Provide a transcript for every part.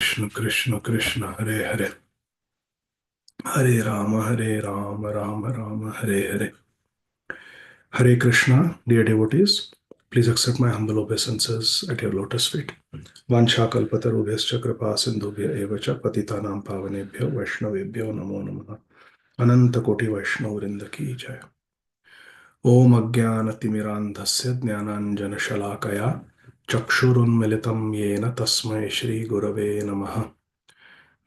Krishna Krishna Krishna Hare Hare, Hare Ram Ram Ram Hare Hare. Hare Krishna, dear devotees. Please accept my humble obeisances at your lotus feet. Vansha kalpatarubhyascha kripa sindhubhya eva cha patitanam pavanebhyo vaishnavebhyo namo namaha. Ananta koti vaishnav vrinda ki jai. Om अज्ञानतिमिरान्धस्य ज्ञानाञ्जनशलाकया चक्षुरुन्मिलितं येन तस्मै श्रीगुरवे नमः.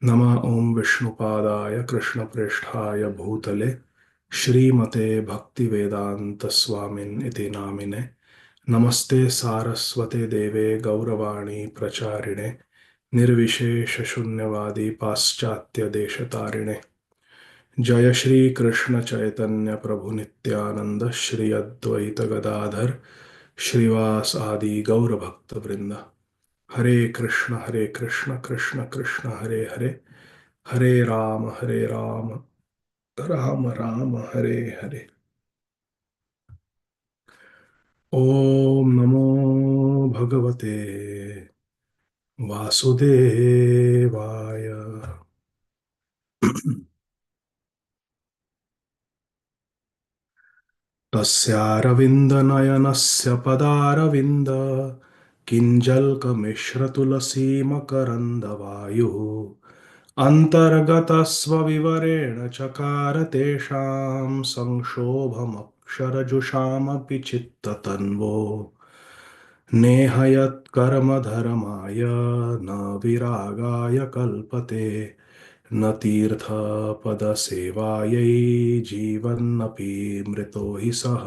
नमः ओं विष्णुपादाय कृष्णप्रेष्ठाय भूतले श्रीमते भक्तिवेदांत स्वामिन् इति नामिने. नमस्ते सारस्वते देवे गौरवाणी प्रचारिणे निर्विशेष शून्यवादी पाश्चात्य देशतारिणे. जय श्री कृष्ण चैतन्य प्रभु नित्यानंद श्री अद्वैत गदाधर श्रीवास आदि गौर भक्त वृंद. हरे कृष्ण कृष्ण कृष्ण हरे हरे, हरे राम राम राम हरे हरे. ओम नमो भगवते वासुदेवाय. तस्यारविन्दनयनस्य पदारविन्द किञ्जल्कमिश्रतुलसीमकरन्दवायुः अन्तर्गतस्वविवरेण चकार तेषां संक्षोभमक्षरजुषामपि चित्ततन्वो. नेहयत्कर्मधर्माय न विरागाय कल्पते, न तीर्थपदसेवायै जीवन्नपि मृतो हि सः.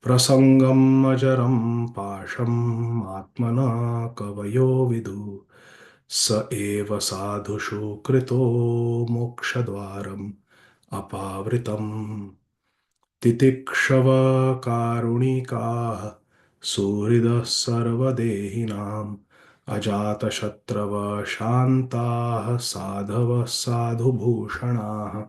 प्रसङ्गम् अजरं पाशम् आत्मना कवयो विदु, स एव साधुषु कृतो मोक्षद्वारम् अपावृतम्. तितिक्षव कारुणिकाः सुहृदः सर्वदेहिनाम् अजातशत्रव शान्ताः साधवः साधुभूषणाः.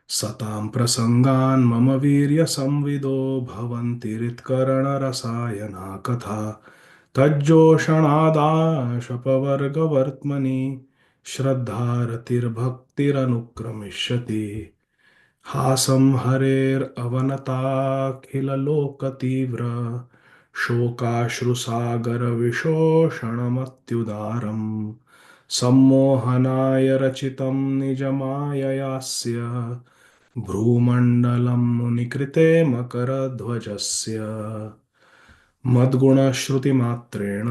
सतां प्रसङ्गान् मम वीर्यसंविदो भवन्ति हृत्कर्णरसायना कथा. तज्जोषणादाशपवर्गवर्त्मनि श्रद्धारतिर्भक्तिरनुक्रमिष्यति. हासं हरेरवनताखिललोकतीव्र शोकाश्रुसागरविशोषणमत्युदारम्. सम्मोहनाय रचितं निजमाययास्य भ्रूमण्डलं मुनिकृते मकरध्वजस्य. मद्गुणश्रुतिमात्रेण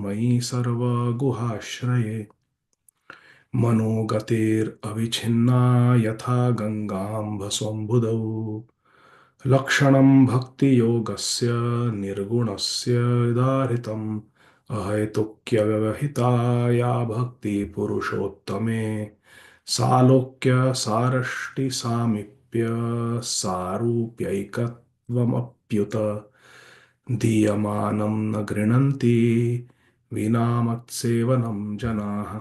मयि सर्वगुहाश्रये मनोगतिरविच्छिन्ना यथा गङ्गाम्भसोऽम्बुदौ. लक्षणं भक्तियोगस्य निर्गुणस्य दारितम् अहैतुक्यव्यवहिता या भक्तिपुरुषोत्तमे. सालोक्य सारष्टि सामीप्य सारूप्यैकत्वमप्युत दीयमानं न गृह्णन्ति विना मत्सेवनं जनाः.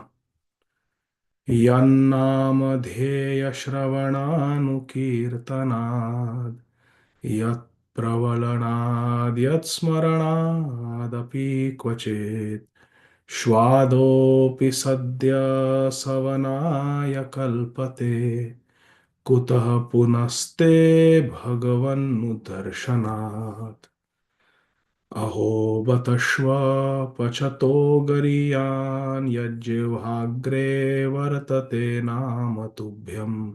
यन्नामधेयश्रवणानुकीर्तनाद् यत्प्रवलनाद् यत्स्मरणादपि क्वचित् स्वादोऽपि सद्य सवनाय कल्पते. कुतः पुनस्ते भगवन्नुदर्शनात्. अहो बतश्व पचतो गरीयान् यज्जिह्वाग्रे वर्तते नाम तुभ्यम्.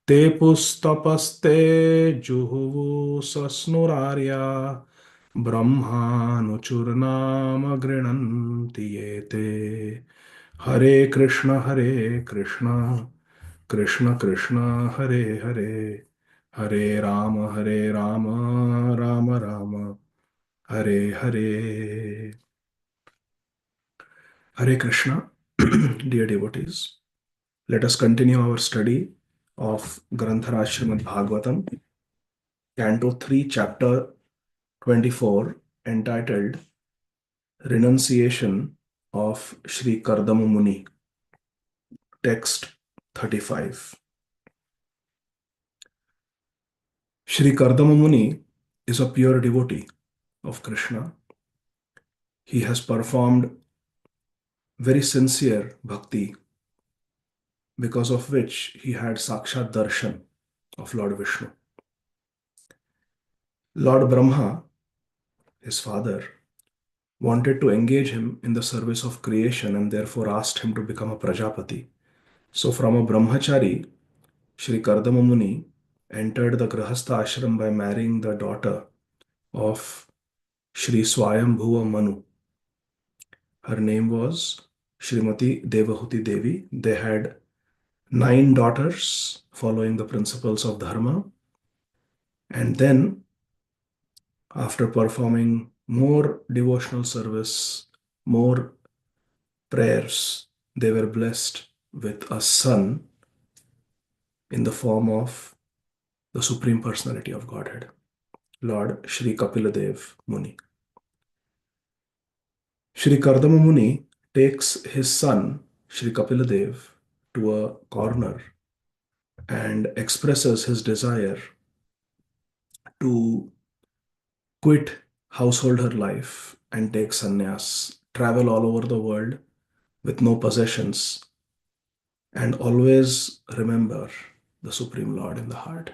ते पुस्तपस्ते जुहुवु सस्नुरार्या ब्रह्मानुचुर्नाम गृह्णन्ति ये ते. हरे कृष्ण कृष्ण कृष्ण हरे हरे, हरे Ram Ram Ram Hare Hare. Hare Krishna. Dear devotees, let us continue our study of Granthara Srimad Bhagavatam, Canto 3, Chapter 24, entitled Renunciation of Sri Kardama Muni, text 35. Sri Kardama Muni is a pure devotee of Krishna. He has performed very sincere bhakti, because of which he had Sakshat Darshan of Lord Vishnu. Lord Brahma, his father, wanted to engage him in the service of creation and therefore asked him to become a Prajapati. So, from a brahmachari, Sri Kardama Muni entered the Grahastha ashram by marrying the daughter of Sri Swayambhuva Manu. Her name was Srimati Devahuti Devi. They had 9 daughters following the principles of Dharma. And then, after performing more devotional service, more prayers, they were blessed with a son in the form of the Supreme Personality of Godhead, Lord Sri Kapiladev Muni. Sri Kardama Muni takes his son, Sri Kapiladev, to a corner and expresses his desire to quit householder life and take sannyas, travel all over the world with no possessions, and always remember the Supreme Lord in the heart.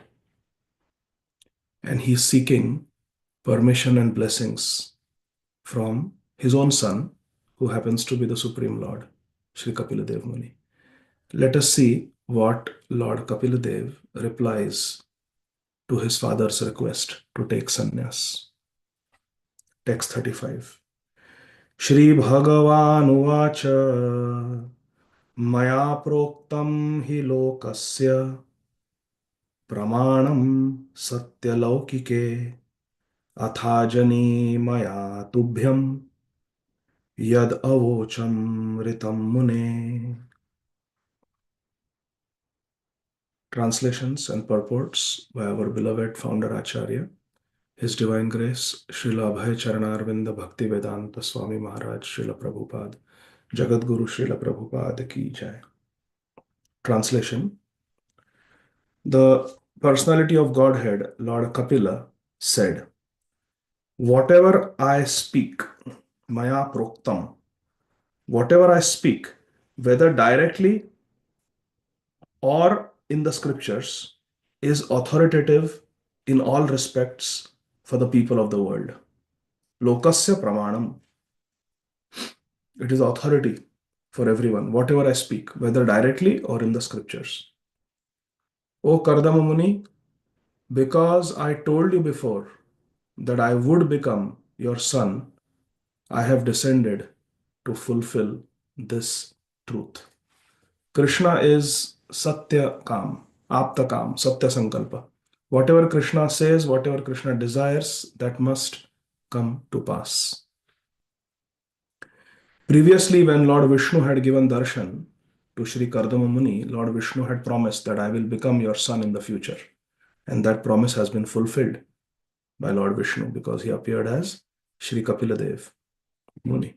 And he's seeking permission and blessings from his own son, who happens to be the Supreme Lord, Sri Kapiladev Muni. Let us see what Lord Kapiladev replies to his father's request to take sannyas. Text 35. Shri Bhagavan Maya proktam hi lokasya pramanam satyalaukike athajani maya tubhyam yad avocham ritam mune. Translations and purports by our beloved founder Acharya, His Divine Grace, Srila Abhay Charanarvinda Bhakti Vedanta Swami Maharaj Srila Prabhupada, Jagat Guru Srila Prabhupada Ki Jai. Translation. The personality of Godhead, Lord Kapila, said, "Whatever I speak, Maya Proktam, whatever I speak, whether directly or in the scriptures, is authoritative in all respects for the people of the world. Lokasya pramanam. It is authority for everyone, whatever I speak, whether directly or in the scriptures. O Kardama Muni, because I told you before that I would become your son, I have descended to fulfill this truth. Krishna is Satya Kam, Apta Kam, Satya Sankalpa. Whatever Krishna says, whatever Krishna desires, that must come to pass. Previously, when Lord Vishnu had given darshan to Sri Kardama Muni, Lord Vishnu had promised that I will become your son in the future. And that promise has been fulfilled by Lord Vishnu because he appeared as Sri Kapiladev Muni.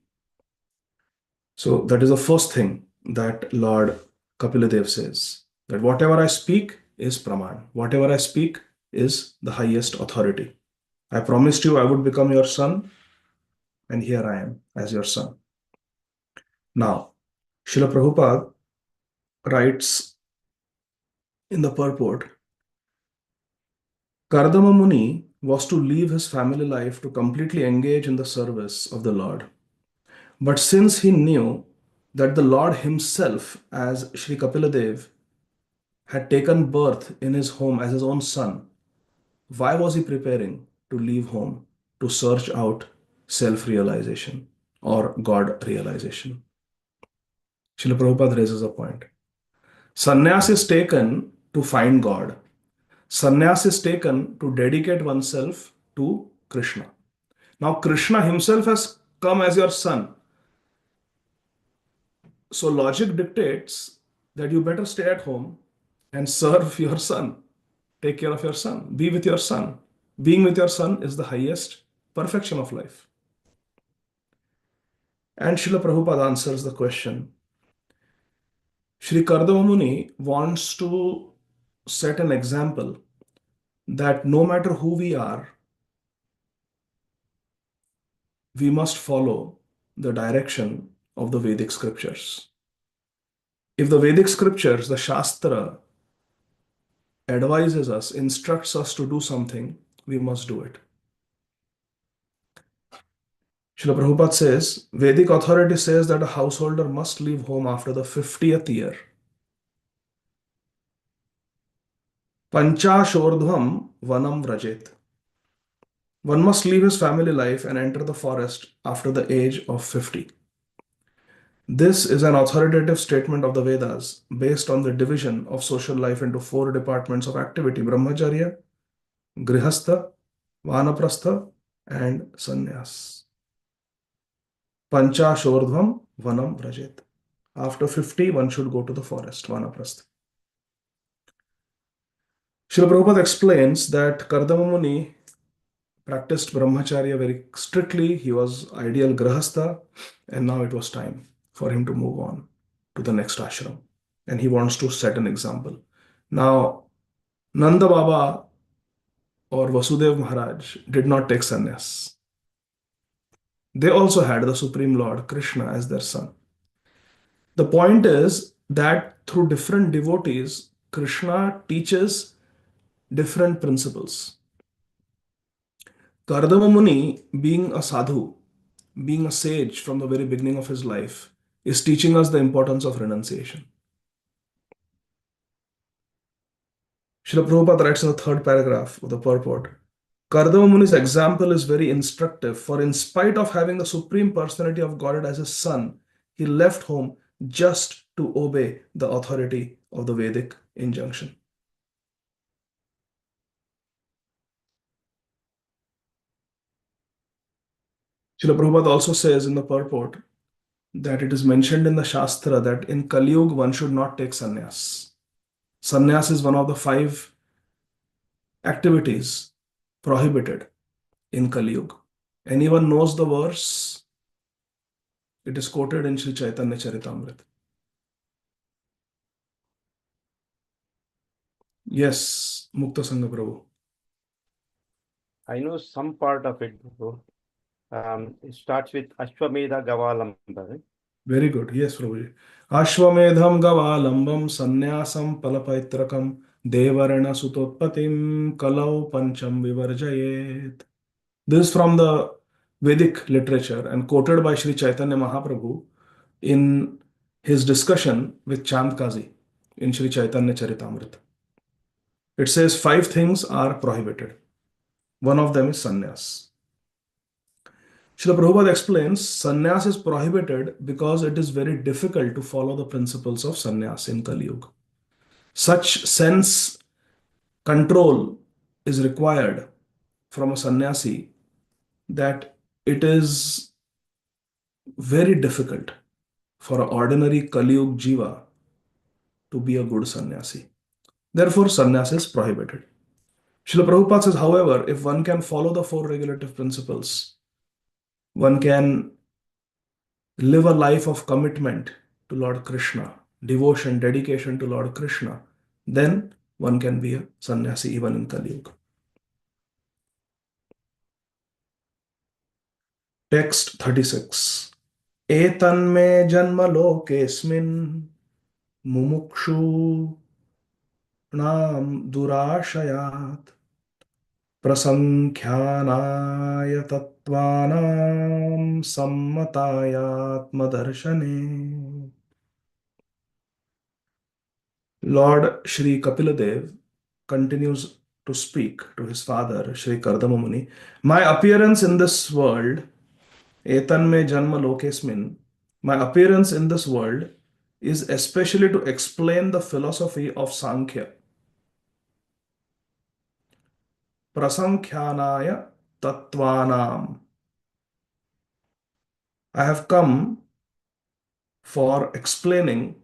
So that is the first thing that Lord Kapiladev says, that whatever I speak is Praman. Whatever I speak is the highest authority. I promised you I would become your son, and here I am as your son. Now, Srila Prabhupada writes in the purport, Kardama Muni was to leave his family life to completely engage in the service of the Lord. But since he knew that the Lord himself, as Sri Kapiladev, had taken birth in his home as his own son, why was he preparing to leave home to search out self-realization or God realization? Srila Prabhupada raises a point. Sannyas is taken to find God. Sannyas is taken to dedicate oneself to Krishna. Now, Krishna himself has come as your son. So, logic dictates that you better stay at home and serve your son. Take care of your son. Be with your son. Being with your son is the highest perfection of life. And Srila Prabhupada answers the question. Sri Kardama Muni wants to set an example that no matter who we are, we must follow the direction of the Vedic scriptures. If the Vedic scriptures, the Shastra, advises us, instructs us to do something, we must do it. Srila Prabhupada says, Vedic authority says that a householder must leave home after the 50th year. Panchashordhvam vanam vrajet. One must leave his family life and enter the forest after the age of 50. This is an authoritative statement of the Vedas based on the division of social life into four departments of activity: Brahmacharya, Grihastha, Vanaprastha, and Sannyas. Panchashordhvam vanam vrajet. After 50, one should go to the forest, Vanaprastha. Srila Prabhupada explains that Kardama Muni practiced brahmacharya very strictly. He was ideal grahastha, and now it was time for him to move on to the next ashram. And he wants to set an example. Now, Nanda Baba or Vasudev Maharaj did not take sannyas. They also had the Supreme Lord Krishna as their son. The point is that through different devotees, Krishna teaches different principles. Kardama Muni, being a sadhu, being a sage from the very beginning of his life, is teaching us the importance of renunciation. Srila Prabhupada writes in the third paragraph of the purport, Kardama Muni's example is very instructive, for in spite of having the Supreme Personality of Godhead as his son, he left home just to obey the authority of the Vedic injunction. Srila Prabhupada also says in the purport that it is mentioned in the Shastra that in Kali Yuga one should not take sannyas. Sannyas is one of the 5 activities prohibited in Kali Yuga. Anyone knows the verse? It is quoted in Sri Chaitanya Charitamrita. Yes, Mukta Sangha Prabhu. I know some part of it, Prabhu. It starts with Ashwamedha Gavalamba. Very good. Yes, Prabhuji. Ashwamedham Gavalambam Sannyasam Palapaitrakam Devarana Sutotpatim Kalau Pancham Vivarjayet. This is from the Vedic literature and quoted by Sri Chaitanya Mahaprabhu in his discussion with Chandkazi in Sri Chaitanya Charitamrita. It says 5 things are prohibited. One of them is sannyas. Srila Prabhupada explains sannyas is prohibited because it is very difficult to follow the principles of sannyas in Kali Yuga. Such sense control is required from a sannyasi that it is very difficult for an ordinary Kali Yuga jiva to be a good sannyasi. Therefore, sannyas is prohibited. Srila Prabhupada says, however, if one can follow the 4 regulative principles, one can live a life of commitment to Lord Krishna, devotion, dedication to Lord Krishna, then one can be a sannyasi even in Kali Yuga. Text 36. Etanme janma lokesmin mumukshu nam durashayat prasankhyanaya tattvanam sammatayatmadarshane. Lord Shri Kapiladev continues to speak to his father, Shri Kardama Muni. My appearance in this world, etanme janma lokesmin, my appearance in this world is especially to explain the philosophy of Sankhya. Prasankhyanaya tattvanam. I have come for explaining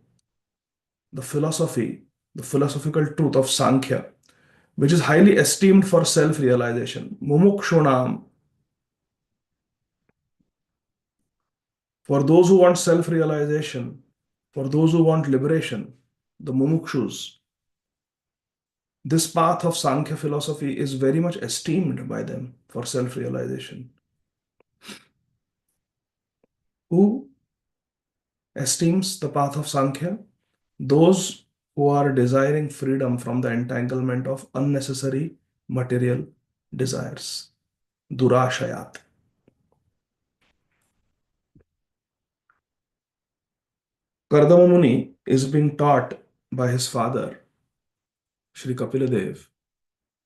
the philosophy, the philosophical truth of Sankhya, which is highly esteemed for self-realization. Mumukshunam. For those who want self-realization, for those who want liberation, the mumukshus, this path of Sankhya philosophy is very much esteemed by them for self-realization. Who esteems the path of Sankhya? Those who are desiring freedom from the entanglement of unnecessary material desires. Durashayat. Kardama Muni is being taught by his father, Sri Kapiladev,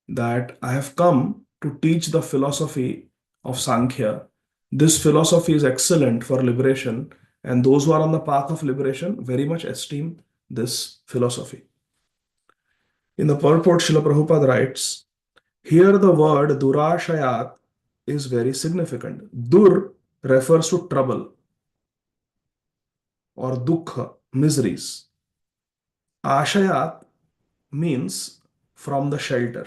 that I have come to teach the philosophy of Sankhya. This philosophy is excellent for liberation, and those who are on the path of liberation very much esteem this philosophy. In the purport, Srila Prabhupada writes, here the word Durashayat is very significant. Dur refers to trouble or dukkha, miseries. Ashayat means from the shelter.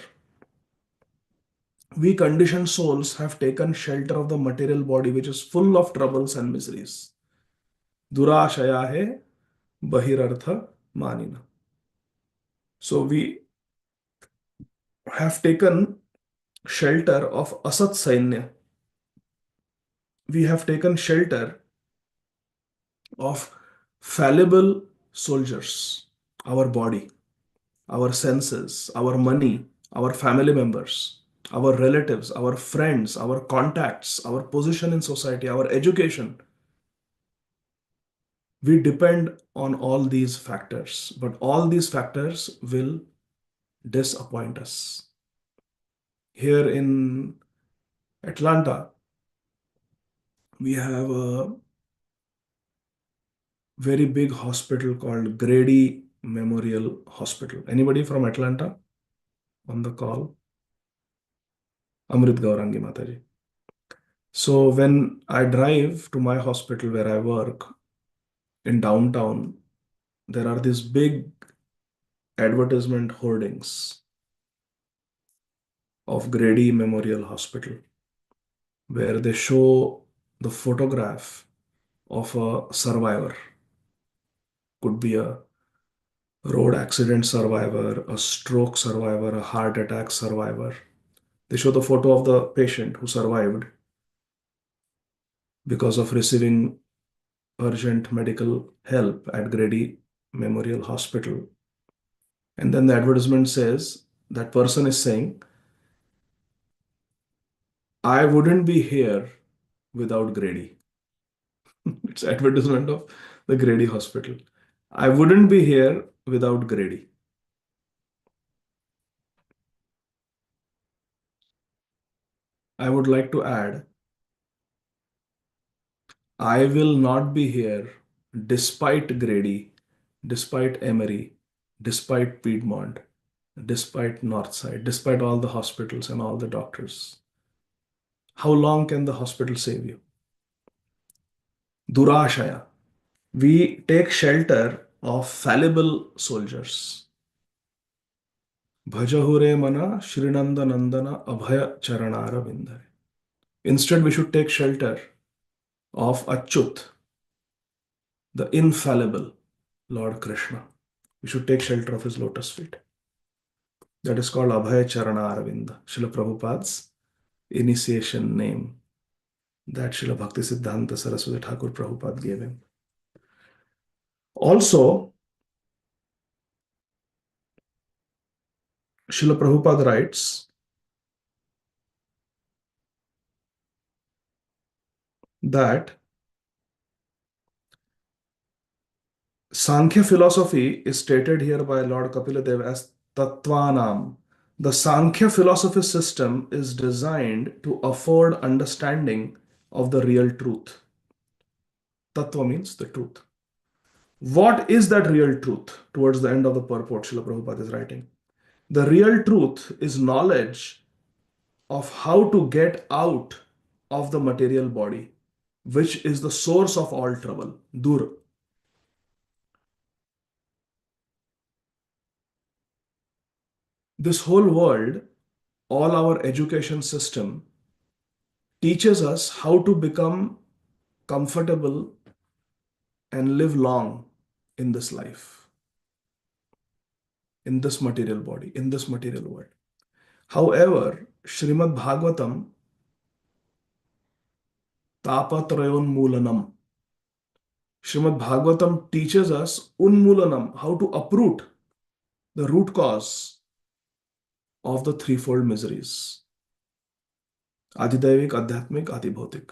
We conditioned souls have taken shelter of the material body which is full of troubles and miseries. Durashaya hai bahirartha manina. So we have taken shelter of asat sainya. We have taken shelter of fallible soldiers, our body, our senses, our money, our family members, our relatives, our friends, our contacts, our position in society, our education. We depend on all these factors, but all these factors will disappoint us. Here in Atlanta, we have a very big hospital called Grady Memorial Hospital. Anybody from Atlanta on the call? Amrit Gaurangi Mataji. So when I drive to my hospital where I work in downtown, there are these big advertisement hoardings of Grady Memorial Hospital where they show the photograph of a survivor. Could be a road accident survivor, a stroke survivor, a heart attack survivor. They show the photo of the patient who survived because of receiving urgent medical help at Grady Memorial Hospital. And then the advertisement says, that person is saying, I wouldn't be here without Grady. It's advertisement of the Grady Hospital. I wouldn't be here without Grady. I would like to add, I will not be here despite Grady, despite Emory, despite Piedmont, despite Northside, despite all the hospitals and all the doctors. How long can the hospital save you? Durashaya. We take shelter of fallible soldiers. Bhajahure mana Shrinanda Nandana Abhaya Charanara Vindare. Instead, we should take shelter of Achyut, the infallible Lord Krishna. We should take shelter of his lotus feet. That is called Abhaya Charana Aravinda, Srila Prabhupada's initiation name that Srila Bhakti Siddhanta Saraswati Thakur Prabhupada gave him. Also, Srila Prabhupada writes that Sankhya philosophy is stated here by Lord Kapiladev as Tattvanam. The Sankhya philosophy system is designed to afford understanding of the real truth. Tattva means the truth. What is that real truth? Towards the end of the purport, Srila Prabhupada is writing. The real truth is knowledge of how to get out of the material body, which is the source of all trouble. Dur. This whole world, all our education system teaches us how to become comfortable and live long in this life, in this material body, in this material world. However, Srimad Bhagavatam, Tapatrayon Moolanam, Srimad Bhagavatam teaches us unmulanam, how to uproot the root cause of the threefold miseries. Adidevik, Adhyatmik, Adibhautik.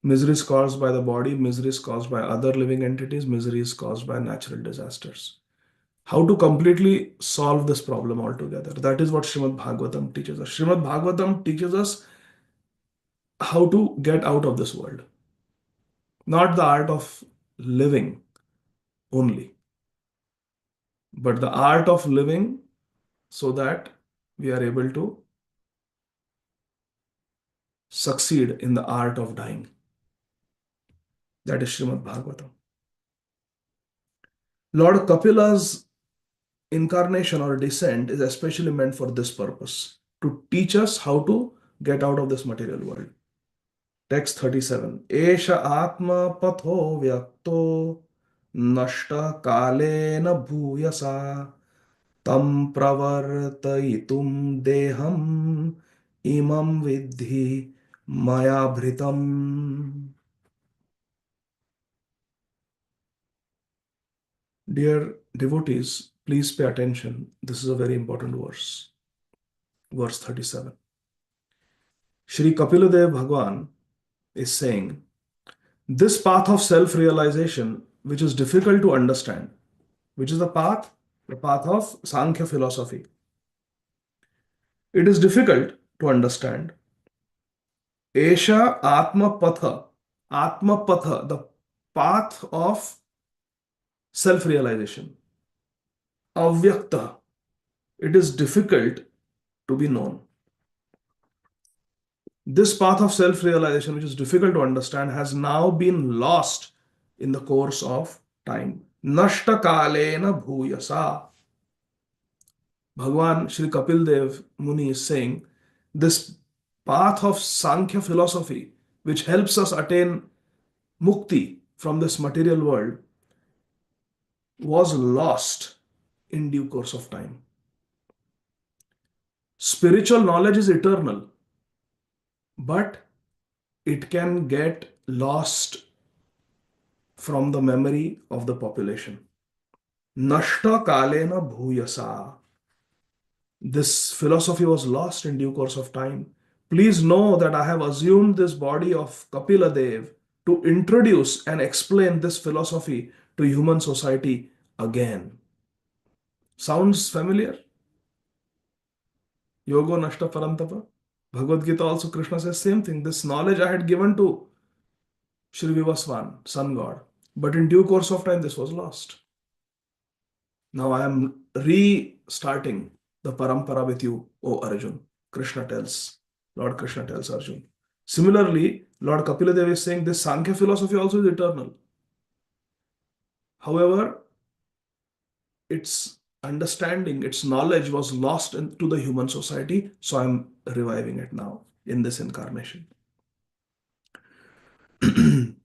Misery is caused by the body, misery is caused by other living entities, misery is caused by natural disasters. How to completely solve this problem altogether? That is what Srimad Bhagavatam teaches us. Srimad Bhagavatam teaches us how to get out of this world, not the art of living only, but the art of living so that we are able to succeed in the art of dying. That is Srimad Bhagavatam. Lord Kapila's incarnation or descent is especially meant for this purpose, to teach us how to get out of this material world. Text 37. Esha atma patho vyakto nashta kalena bhuyasa tam pravartayitum deham imam vidhi maya bhritam. Dear devotees, please pay attention. This is a very important verse. Verse 37. Shri Kapiladev Bhagwan is saying, this path of self realization, which is difficult to understand, which is the path of Sankhya philosophy. It is difficult to understand. Esha Atma Patha, the path of self realization. Avyakta, it is difficult to be known. This path of self realization, which is difficult to understand, has now been lost in the course of time. Nashta kalena bhuyasa. Bhagwan Sri Kapil Dev Muni is saying this path of Sankhya philosophy, which helps us attain mukti from this material world, was lost in due course of time. Spiritual knowledge is eternal, but it can get lost from the memory of the population. Nashta kalena bhuyasa. This philosophy was lost in due course of time. Please know that I have assumed this body of Kapila Dev to introduce and explain this philosophy to human society again. Sounds familiar? Yogo Nashta Parantapa. Bhagavad Gita also Krishna says same thing. This knowledge I had given to Shri Vivaswan, sun god. But in due course of time, this was lost. Now I am restarting the parampara with you, O Arjun. Lord Krishna tells Arjun. Similarly, Lord Kapiladev is saying this Sankhya philosophy also is eternal. However, its understanding, its knowledge was lost to the human society, so I'm reviving it now in this incarnation. Srila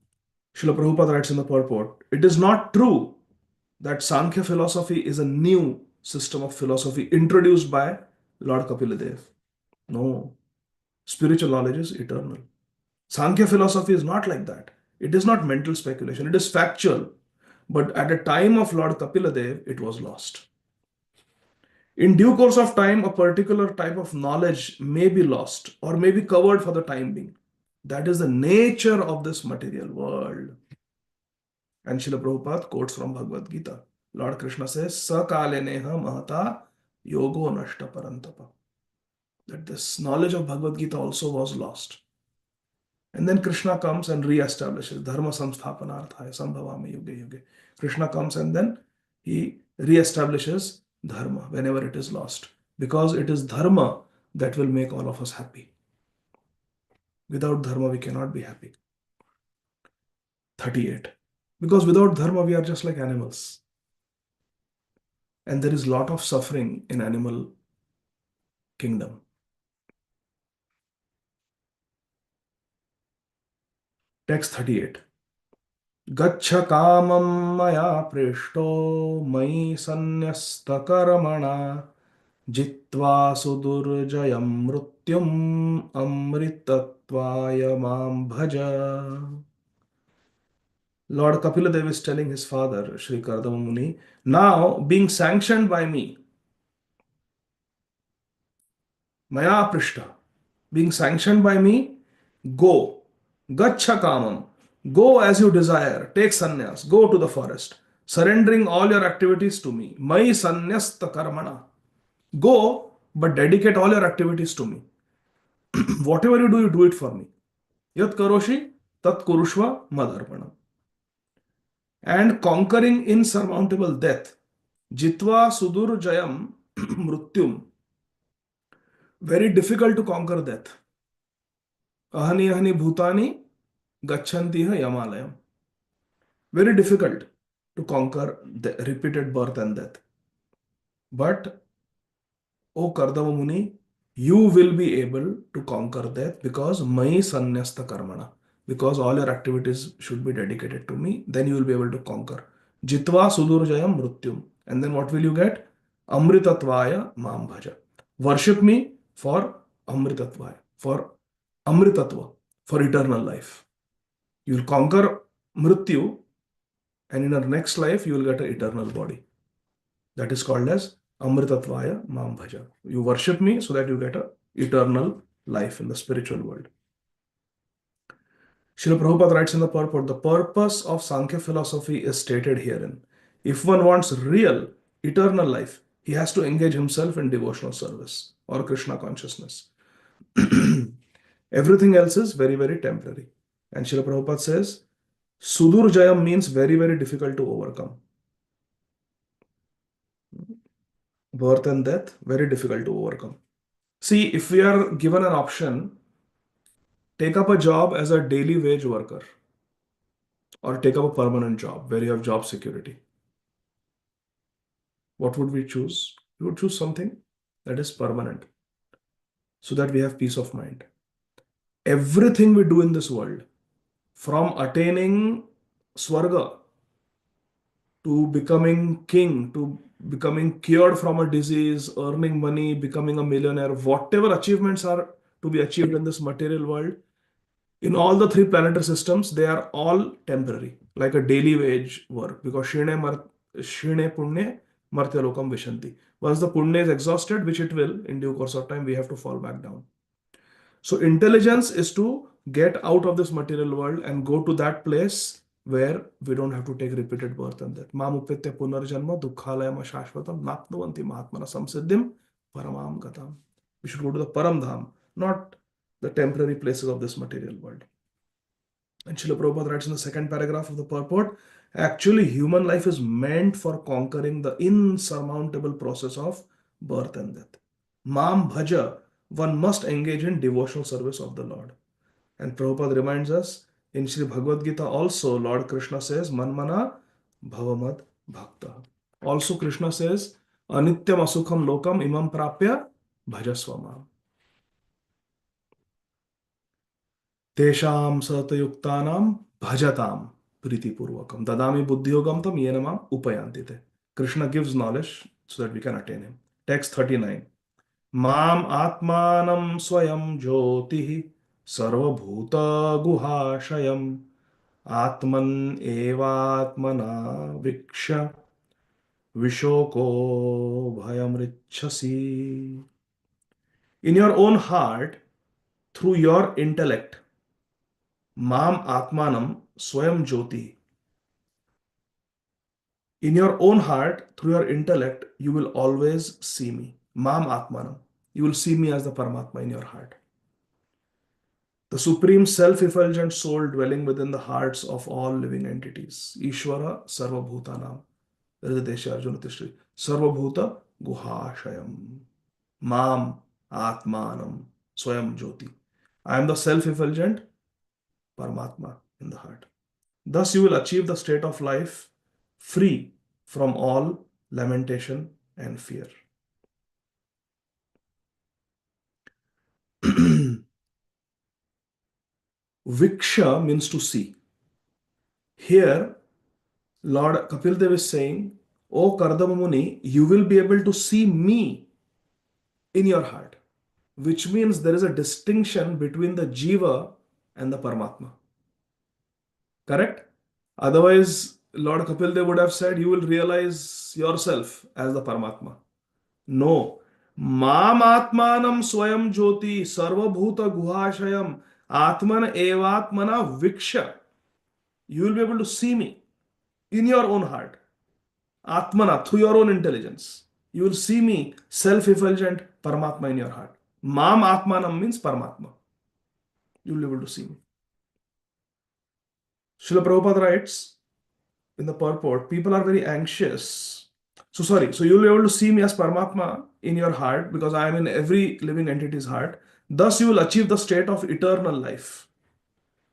Prabhupada writes in the purport, it is not true that Sankhya philosophy is a new system of philosophy introduced by Lord Kapiladev. No, spiritual knowledge is eternal. Sankhya philosophy is not like that. It is not mental speculation, it is factual. But at the time of Lord Kapiladev, it was lost. In due course of time, a particular type of knowledge may be lost or may be covered for the time being. That is the nature of this material world. And Srila Prabhupada quotes from Bhagavad Gita. Lord Krishna says, Sakaleneha mahata yogo nashta parantapa. That this knowledge of Bhagavad Gita also was lost. And then Krishna comes and re-establishes Dharma samsthapanarthaya sambhavami yuge yuge. Krishna comes and then he re-establishes Dharma whenever it is lost. Because it is Dharma that will make all of us happy. Without Dharma, we cannot be happy. 38. Because without Dharma, we are just like animals. And there is a lot of suffering in animal kingdom. Text 38. Gaccha kamam maya prishto mai sanyasta karamana jitva sudurjayam mrutyum amritatvaya mam bhaja. Lord Kapila Dev is telling his father, Sri Kardama Muni, now being sanctioned by me, Maya Prishta, being sanctioned by me, go, Gacha Kamam, go as you desire, take sannyas, go to the forest, surrendering all your activities to me. Mai sannyasta karmana. Go, but dedicate all your activities to me. Whatever you do it for me. Yat karoshi, tat kurushva madharpanam. And conquering insurmountable death. Jitva sudur jayam mrutyum. Very difficult to conquer death. Ahani ahani bhutani gachantiha yamalayam. Very difficult to conquer the repeated birth and death. But, O Kardama Muni, you will be able to conquer death because Mai Sanyasta Karmana. Because all your activities should be dedicated to me, then you will be able to conquer. Jitva Sudurjayam Mrutyum. And then what will you get? Amritatvaya Mam Bhaja. Worship me for Amritatvaya, for Amritatva, for eternal life. You will conquer Mrityu, and in our next life, you will get an eternal body. That is called as Amritatvaya Mam Bhaja. You worship me so that you get a eternal life in the spiritual world. Srila Prabhupada writes in the purport, the purpose of Sankhya philosophy is stated herein. If one wants real, eternal life, he has to engage himself in devotional service or Krishna consciousness. Everything else is very, very temporary. And Srila Prabhupada says, Sudur Jayam means very, very difficult to overcome. Birth and death, very difficult to overcome. See, if we are given an option, take up a job as a daily wage worker or take up a permanent job where you have job security. What would we choose? We would choose something that is permanent so that we have peace of mind. Everything we do in this world, from attaining Swarga to becoming king, to becoming cured from a disease, earning money, becoming a millionaire, whatever achievements are to be achieved in this material world, in all the three planetary systems, they are all temporary, like a daily wage work, because Shine Punye Martyalokam Vishanti. Once the Punya is exhausted, which it will in due course of time, we have to fall back down. So intelligence is to get out of this material world and go to that place where we don't have to take repeated birth and death. Mam upetya punarjanma dukkhalayam ashashvatam napnuvanti mahatmana samsiddhim paramam gatam. We should go to the Paramdham, not the temporary places of this material world. And Srila Prabhupada writes in the second paragraph of the purport, actually human life is meant for conquering the insurmountable process of birth and death. Mam bhaja, one must engage in devotional service of the Lord. And Prabhupada reminds us, in Sri Bhagavad Gita also, Lord Krishna says, Manmana bhavamad bhakta. Also Krishna says, Anityam asukham lokam imam prapya bhajasvamam. Tesham satayuktanam bhajatam pritipurvakam. Dadami buddhiyogam tam yenamam upayantite. Krishna gives knowledge so that we can attain him. Text 39. Mam atmanam swayam jyotihi sarvabhuta guhashayam atman evatmana viksha vishoko bhayamrichasi. In your own heart, through your intellect, Mam Atmanam Swayam Jyoti. In your own heart, through your intellect, you will always see me. Mam Atmanam. You will see me as the Paramatma in your heart. The supreme self-effulgent soul dwelling within the hearts of all living entities. Ishvara Sarvabhutanam. Hridesha Arjuna Tishri. Sarvabhuta Guhashayam. Mam Atmanam Swayam Jyoti. I am the self-effulgent Paramatma in the heart. Thus, you will achieve the state of life free from all lamentation and fear. Viksha means to see. Here, Lord Kapil Dev is saying, O Kardama Muni, you will be able to see me in your heart, which means there is a distinction between the Jiva and the Paramatma. Correct? Otherwise, Lord Kapil Dev would have said, you will realize yourself as the Paramatma. No. Mam Atmanam Swayam Jyoti Sarvabhuta Guhashayam Atman Evatmana Viksha. You will be able to see me in your own heart. Atmana, through your own intelligence. You will see me self-effulgent Paramatma in your heart. Mam Atmanam means Paramatma. You will be able to see me. Srila Prabhupada writes in the purport, people are very anxious. So you'll be able to see me as Paramatma in your heart because I am in every living entity's heart. Thus, you will achieve the state of eternal life,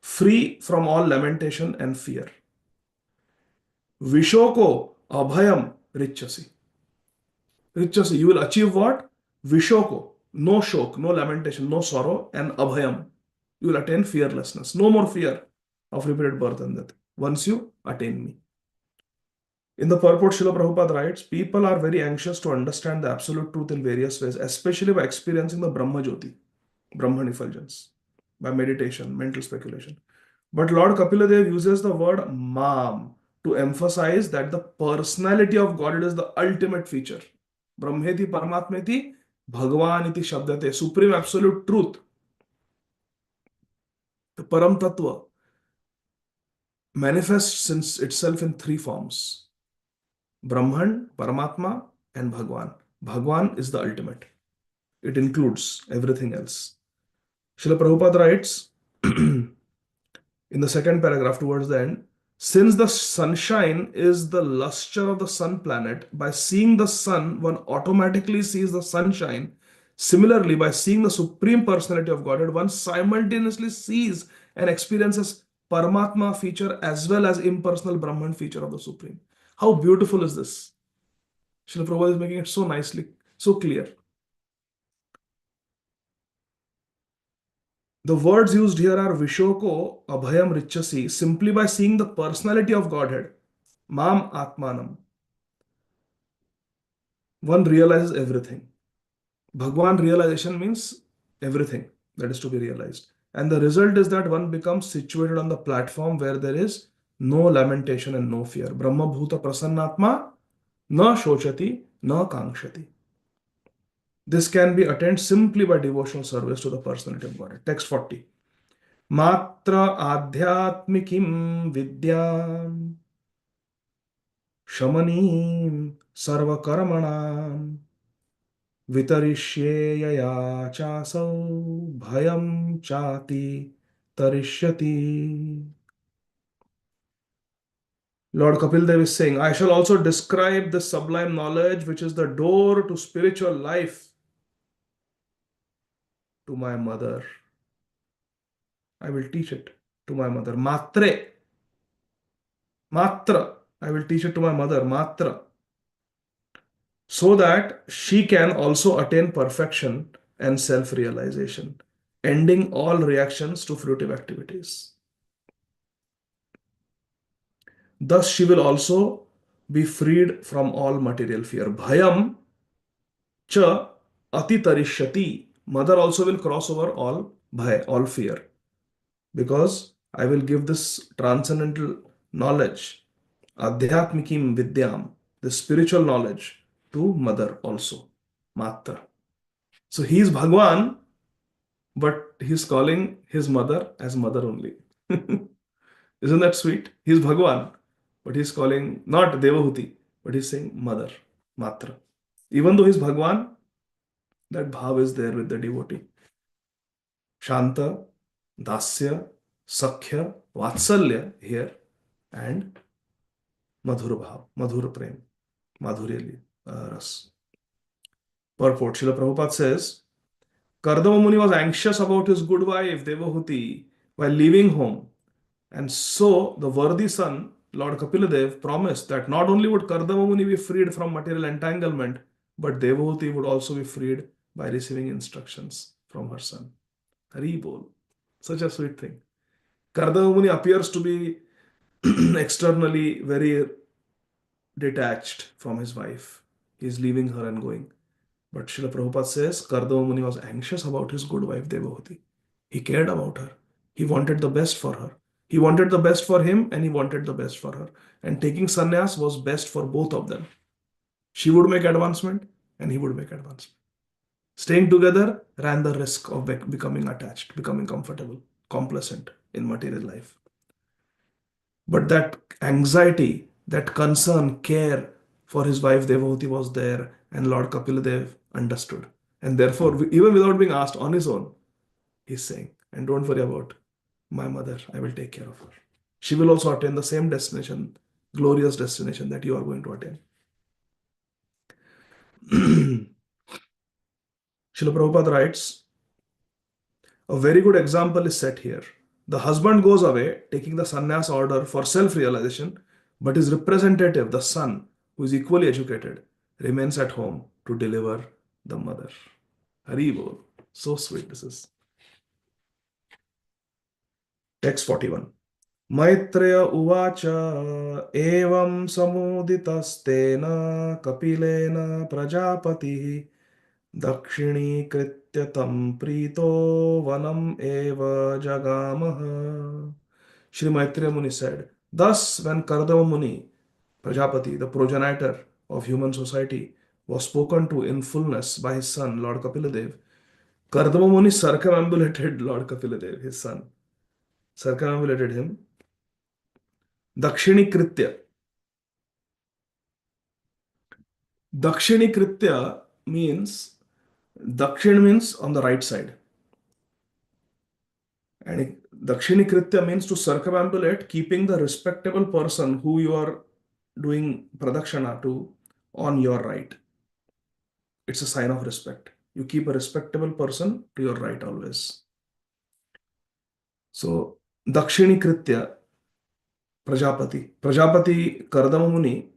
free from all lamentation and fear. Vishoko abhayam richasi. Richasi, you will achieve what? Vishoko, no shok, no lamentation, no sorrow, and abhayam. You will attain fearlessness. No more fear of repeated birth and death once you attain me. In the purport, Srila Prabhupada writes, people are very anxious to understand the absolute truth in various ways, especially by experiencing the Brahma Jyoti, Brahman effulgence, by meditation, mental speculation. But Lord Kapila Dev uses the word Mam to emphasize that the personality of God is the ultimate feature. Brahmeti Paramatmeti Bhagavaniti Shabdate, supreme absolute truth, the Param Tattva, manifests itself in three forms. Brahman, Paramatma, and Bhagwan. Bhagwan is the ultimate. It includes everything else. Srila Prabhupada writes in the second paragraph towards the end, since the sunshine is the luster of the sun planet, by seeing the sun, one automatically sees the sunshine. Similarly, by seeing the Supreme Personality of Godhead, one simultaneously sees and experiences Paramatma feature as well as impersonal Brahman feature of the Supreme. How beautiful is this? Srila Prabhupada is making it so nicely, so clear. The words used here are Vishoko, Abhayam, Richasi, simply by seeing the personality of Godhead, Mam Atmanam. One realizes everything. Bhagwan realization means everything that is to be realized. And the result is that one becomes situated on the platform where there is no lamentation and no fear. Brahma Bhuta Prasannatma na shochati na kangshati. This can be attained simply by devotional service to the personality of God. Text 40. Matra adhyatmikim vidyam shamanim sarvakarmanam vitarishye chasau bhayam chati tarishyati. Lord Kapil Dev is saying, I shall also describe the sublime knowledge which is the door to spiritual life to my mother. I will teach it to my mother. Matre. Matra. I will teach it to my mother. Matra. So that she can also attain perfection and self-realization, ending all reactions to fruitive activities. Thus, she will also be freed from all material fear. Bhayam cha atitarishyati. Mother also will cross over all bhay, all fear. Because I will give this transcendental knowledge, adhyatmikim vidyam, the spiritual knowledge, to mother also, Matra. So he is Bhagwan, but he's calling his mother as mother only. Isn't that sweet? He's Bhagwan, but he's calling not Devahuti, but he's saying mother, Matra. Even though he's Bhagwan, that bhav is there with the devotee. Shanta, Dasya, Sakhya, Vatsalya here, and Madhur Bhav, Madhur Prem, Madhurya Ras. Purport, Srila Prabhupada says, Kardama Muni was anxious about his good wife, Devahuti, while leaving home. And so the worthy son, Lord Kapiladev, promised that not only would Kardama Muni be freed from material entanglement, but Devahuti would also be freed by receiving instructions from her son. Hari Bol. Such a sweet thing. Kardama Muni appears to be externally very detached from his wife. He is leaving her and going. But Srila Prabhupada says Kardama Muni was anxious about his good wife Devahuti. He cared about her. He wanted the best for her. He wanted the best for him and he wanted the best for her. And taking sannyas was best for both of them. She would make advancement and he would make advancement. Staying together ran the risk of becoming attached, becoming comfortable, complacent in material life. But that anxiety, that concern, care for his wife Devavati was there, and Lord Kapiladev understood. And therefore, even without being asked on his own, he's saying, and don't worry about my mother, I will take care of her. She will also attain the same destination, glorious destination that you are going to attain. Srila Prabhupada writes, a very good example is set here. The husband goes away, taking the sannyas order for self realization, but his representative, the son, who is equally educated, remains at home to deliver the mother. Hari Bol. So sweet this is. Text 41. Maitreya uvacha evam samuditastena kapilena prajapatihi दक्षिणीकृत्य तं प्रीतो वनम एव जगामः. Shri Maitreya Muni said, thus when Kardama Muni, Prajapati, the progenitor of human society, was spoken to in fullness by his son, Lord Kapiladev, Kardama Muni circumambulated Lord Kapiladev, his son, circumambulated him. Dakshini Kritya. Dakshini Kritya means, Dakshin means on the right side. And Dakshini Kritya means to circumambulate, keeping the respectable person who you are doing pradakshana to on your right. It's a sign of respect. You keep a respectable person to your right always. So, Dakshini Kritya, Prajapati. Prajapati Kardama Muni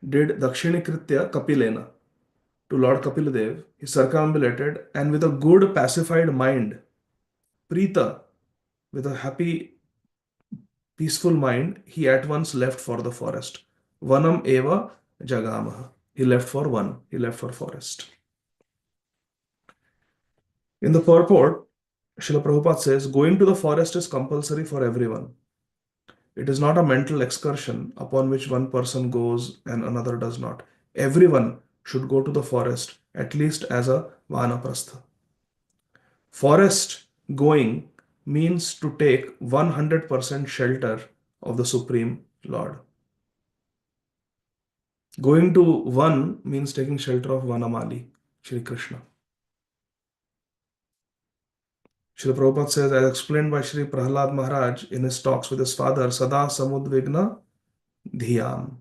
did Dakshini Kritya Kapilena to Lord Kapiladev. He circumambulated and with a good pacified mind, Prita, with a happy peaceful mind, he at once left for the forest. Vanam eva jagamaha. He left for one. He left for forest. In the purport, Srila Prabhupada says, going to the forest is compulsory for everyone. It is not a mental excursion upon which one person goes and another does not. Everyone should go to the forest at least as a vanaprastha. Forest going means to take 100% shelter of the Supreme Lord. Going to one means taking shelter of Vanamali, Shri Krishna. Shri Prabhupada says, as explained by Shri Prahlad Maharaj in his talks with his father, Sada Samudvigna Dhyam.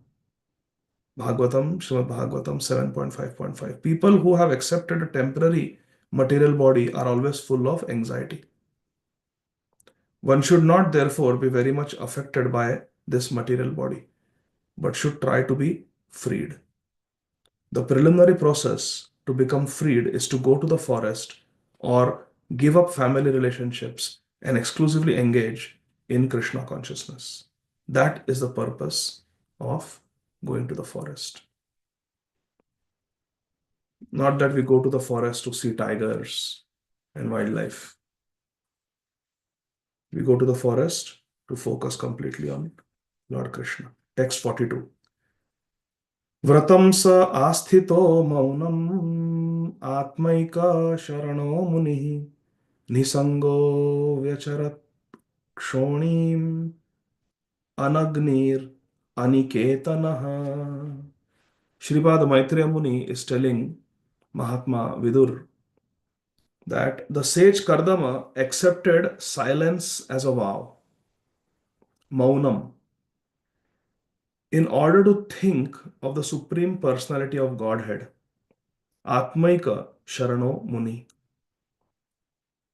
Bhagavatam, Srimad Bhagavatam 7.5.5. People who have accepted a temporary material body are always full of anxiety. One should not therefore be very much affected by this material body, but should try to be freed. The preliminary process to become freed is to go to the forest or give up family relationships and exclusively engage in Krishna consciousness. That is the purpose of going to the forest. Not that we go to the forest to see tigers and wildlife. We go to the forest to focus completely on Lord Krishna. Text 42. Vratam sa asthito maunam atmaika sharano munihi nisango vyacharat kshonim anagnir aniketanaha. Shripad Maitreya Muni is telling Mahatma Vidur that the sage Kardama accepted silence as a vow, Maunam, in order to think of the Supreme Personality of Godhead, Atmaika Sharano Muni.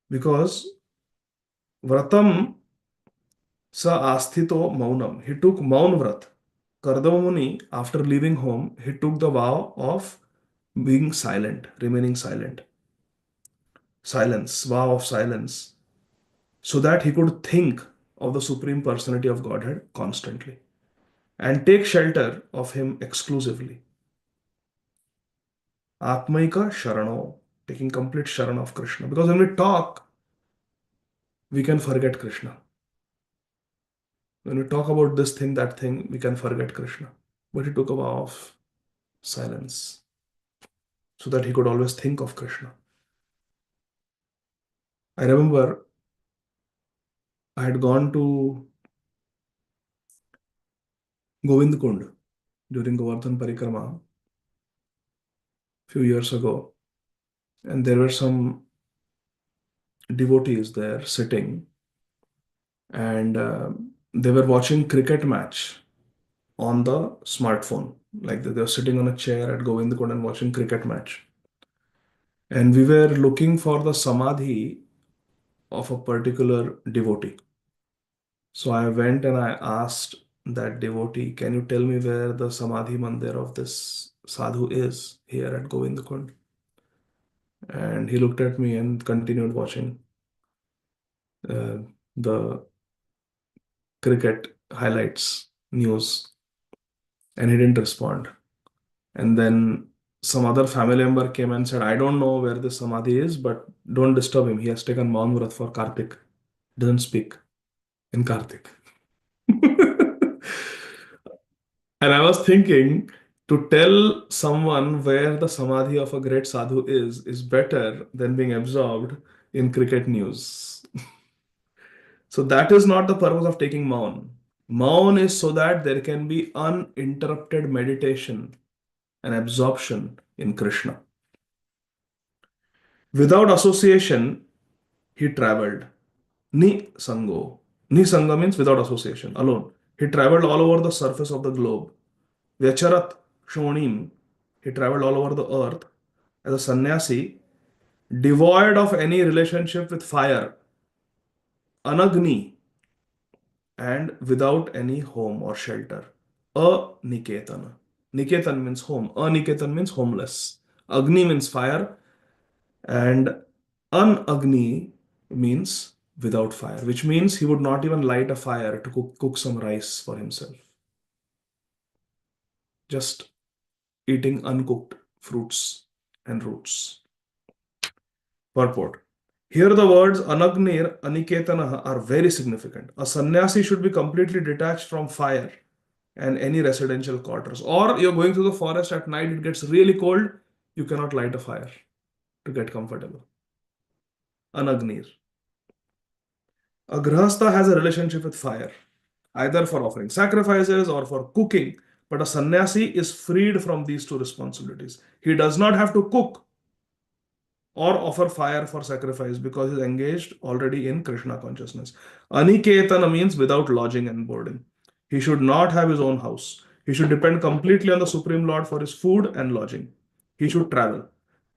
Because Vratam sa asthito maunam, he took Maun Vrat. Kardama Muni, after leaving home, he took the vow of being silent, remaining silent. Silence, vow of silence, so that he could think of the Supreme Personality of Godhead constantly and take shelter of him exclusively. Atmaika Sharano, taking complete Sharan of Krishna. Because when we talk, we can forget Krishna. When we talk about this thing, that thing, we can forget Krishna. But he took a vow of silence so that he could always think of Krishna. I remember I had gone to Govind Kund during Govardhan Parikrama few years ago, and there were some devotees there sitting, and they were watching cricket match on the smartphone. Like they were sitting on a chair at Govind Kund and watching cricket match. And we were looking for the samadhi of a particular devotee. So I went and I asked that devotee, can you tell me where the samadhi mandir of this sadhu is here at Govind Kund? And he looked at me and continued watching uh, the cricket highlights news, and he didn't respond. And then some other family member came and said, I don't know where the samadhi is, but don't disturb him. He has taken Maun Vrat for Kartik. Doesn't speak in Kartik. And I was thinking, to tell someone where the samadhi of a great sadhu is better than being absorbed in cricket news. So that is not the purpose of taking Maun. Maun is so that there can be uninterrupted meditation and absorption in Krishna. Without association, he traveled. Ni Sango. Ni Sanga means without association, alone. He traveled all over the surface of the globe. Vyacharat Shonim. He traveled all over the earth as a sannyasi, devoid of any relationship with fire. Anagni. And without any home or shelter. Aniketana. Niketan means home. Aniketan means homeless. Agni means fire. And Anagni means without fire, which means he would not even light a fire to cook some rice for himself. Just eating uncooked fruits and roots. Purport. Here the words Anagnir, Aniketana are very significant. A sannyasi should be completely detached from fire and any residential quarters. Or you're going through the forest at night, it gets really cold, you cannot light a fire to get comfortable. Anagnir. A grihastha has a relationship with fire, either for offering sacrifices or for cooking, but a sannyasi is freed from these two responsibilities. He does not have to cook or offer fire for sacrifice because he is engaged already in Krishna consciousness. Aniketana means without lodging and boarding. He should not have his own house. He should depend completely on the Supreme Lord for his food and lodging. He should travel.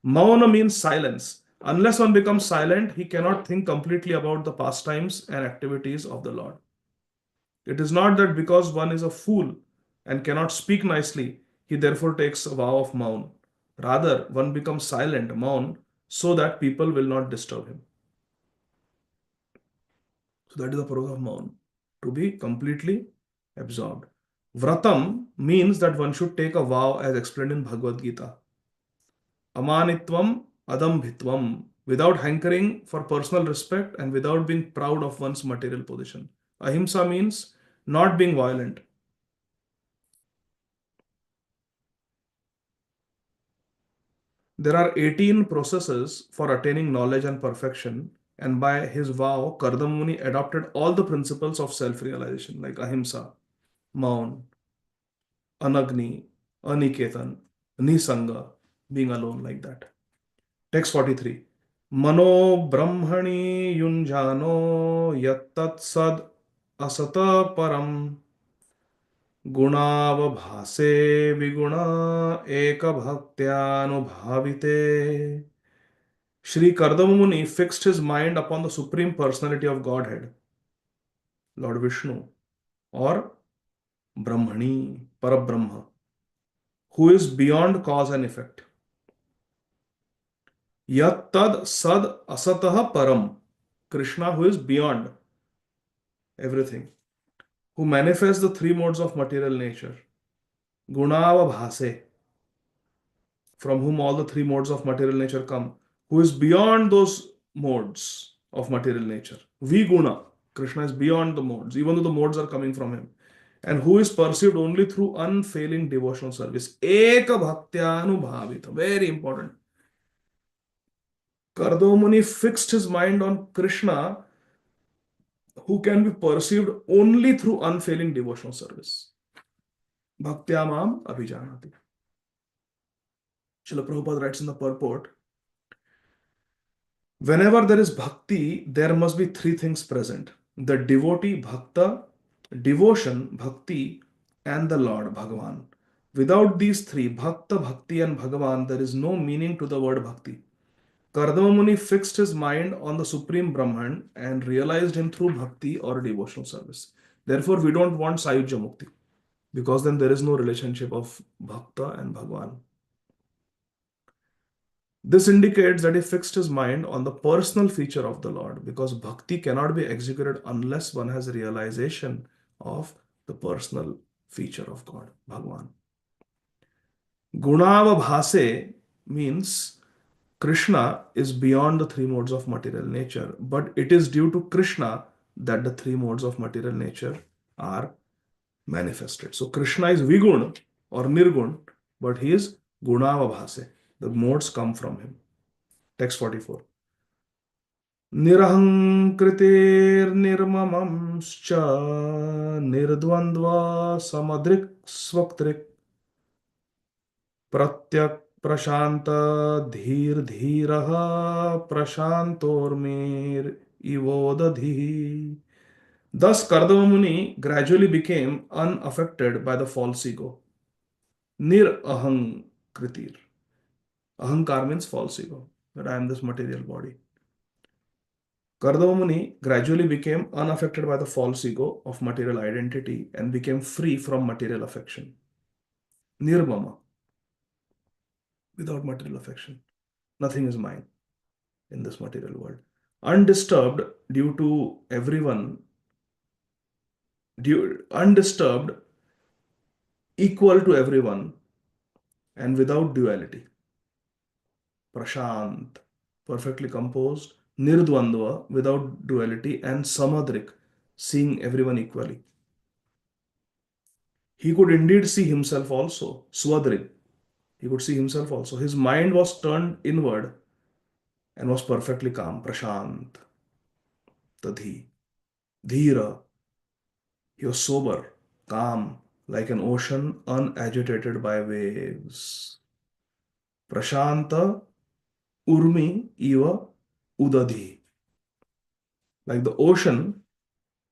Mauna means silence. Unless one becomes silent, he cannot think completely about the pastimes and activities of the Lord. It is not that because one is a fool and cannot speak nicely, he therefore takes a vow of Maun. Rather, one becomes silent, Maun, so that people will not disturb him. So that is the purpose of Maun, to be completely absorbed. Vratam means that one should take a vow as explained in Bhagavad Gita. Amanitvam adambhitvam, without hankering for personal respect and without being proud of one's material position. Ahimsa means not being violent. There are 18 processes for attaining knowledge and perfection, and by his vow, Kardamuni adopted all the principles of self-realization like Ahimsa, Maun, Anagni, Aniketan, Nisanga, being alone like that. Text 43. Mano Brahmani Yunjano Yattat Sad Asata Param Gunavabhase Viguna Eka Bhaktyanubhavite. Sri Kardamuni fixed his mind upon the Supreme Personality of Godhead, Lord Vishnu, or Brahmani, Parabrahma, who is beyond cause and effect. Yat tad sad asatah param, Krishna, who is beyond everything, who manifests the three modes of material nature. Gunava bhase, from whom all the three modes of material nature come, who is beyond those modes of material nature. Viguna, Krishna is beyond the modes, even though the modes are coming from him. And who is perceived only through unfailing devotional service. Eka bhaktyānubhāvita. Very important. Kardamuni fixed his mind on Krishna, who can be perceived only through unfailing devotional service. Bhaktyamam abhijanati. Srila Prabhupada writes in the purport, whenever there is bhakti, there must be three things present. The devotee, bhakta, devotion, bhakti, and the Lord, Bhagavan. Without these three, bhakta, bhakti, and Bhagavan, there is no meaning to the word bhakti. Kardama Muni fixed his mind on the Supreme Brahman and realized him through bhakti or devotional service. Therefore, we don't want Sayujya Mukti, because then there is no relationship of bhakta and Bhagavan. This indicates that he fixed his mind on the personal feature of the Lord, because bhakti cannot be executed unless one has realization of the personal feature of God, Bhagavan. Gunavabhase means Krishna is beyond the three modes of material nature, but it is due to Krishna that the three modes of material nature are manifested. So Krishna is Vigun or Nirgun, but he is Gunavabhase. The modes come from him. Text 44. Nirahankriternirmamscha nirdvandva samadrik svaktrik प्रत्यक प्रशांत धीर धीर प्रशांतोर्मेर इवोदधि. Thus, Kardama Muni gradually became unaffected by the false ego. Nir ahang kritir. Ahankar means false ego, that I am this material body. Kardama Muni gradually became unaffected by the false ego of material identity and became free from material affection. Nirmama, without material affection. Nothing is mine in this material world. Undisturbed due to everyone, undisturbed, equal to everyone, and without duality. Prashant, perfectly composed. Nirdvandva, without duality, and Samadrik, seeing everyone equally. He could indeed see himself also. Swadrik, he could see himself also. His mind was turned inward and was perfectly calm. Prashant, Tadhi, Dhira, he was sober, calm, like an ocean unagitated by waves. Prashanta Urmi Iva Udadhi, like the ocean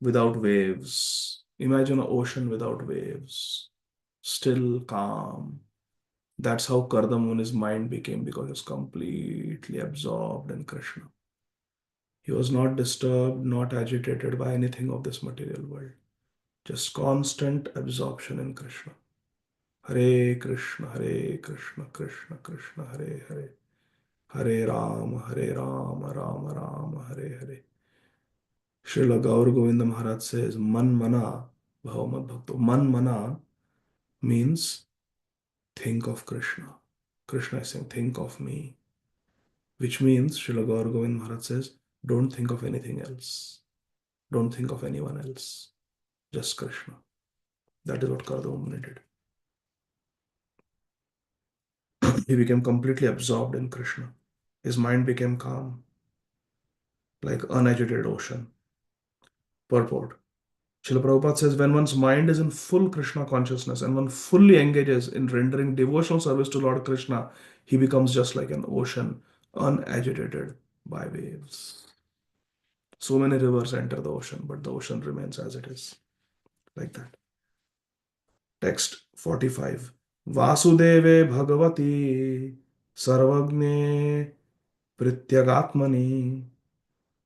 without waves. Imagine an ocean without waves, still calm. That's how Kardamuni's mind became, because he was completely absorbed in Krishna. He was not disturbed, not agitated by anything of this material world. Just constant absorption in Krishna. Hare Krishna, Krishna Krishna, Hare Hare. Hare Rama, Rama Rama, Hare Hare. Srila Gaur Govinda Maharaj says, Man Mana Bhavamad Bhakto. Man Mana means think of Krishna. Krishna is saying, think of me. Which means, Srila Gaur Govinda Maharaj says, don't think of anything else. Don't think of anyone else. Just Krishna. That is what Kardamuni did. He became completely absorbed in Krishna. His mind became calm, like unagitated ocean. Purport. Srila Prabhupada says, when one's mind is in full Krishna consciousness and one fully engages in rendering devotional service to Lord Krishna, he becomes just like an ocean, unagitated by waves. So many rivers enter the ocean, but the ocean remains as it is. Like that. Text 45. Vasudeve Bhagavati Sarvagne Prityagatmani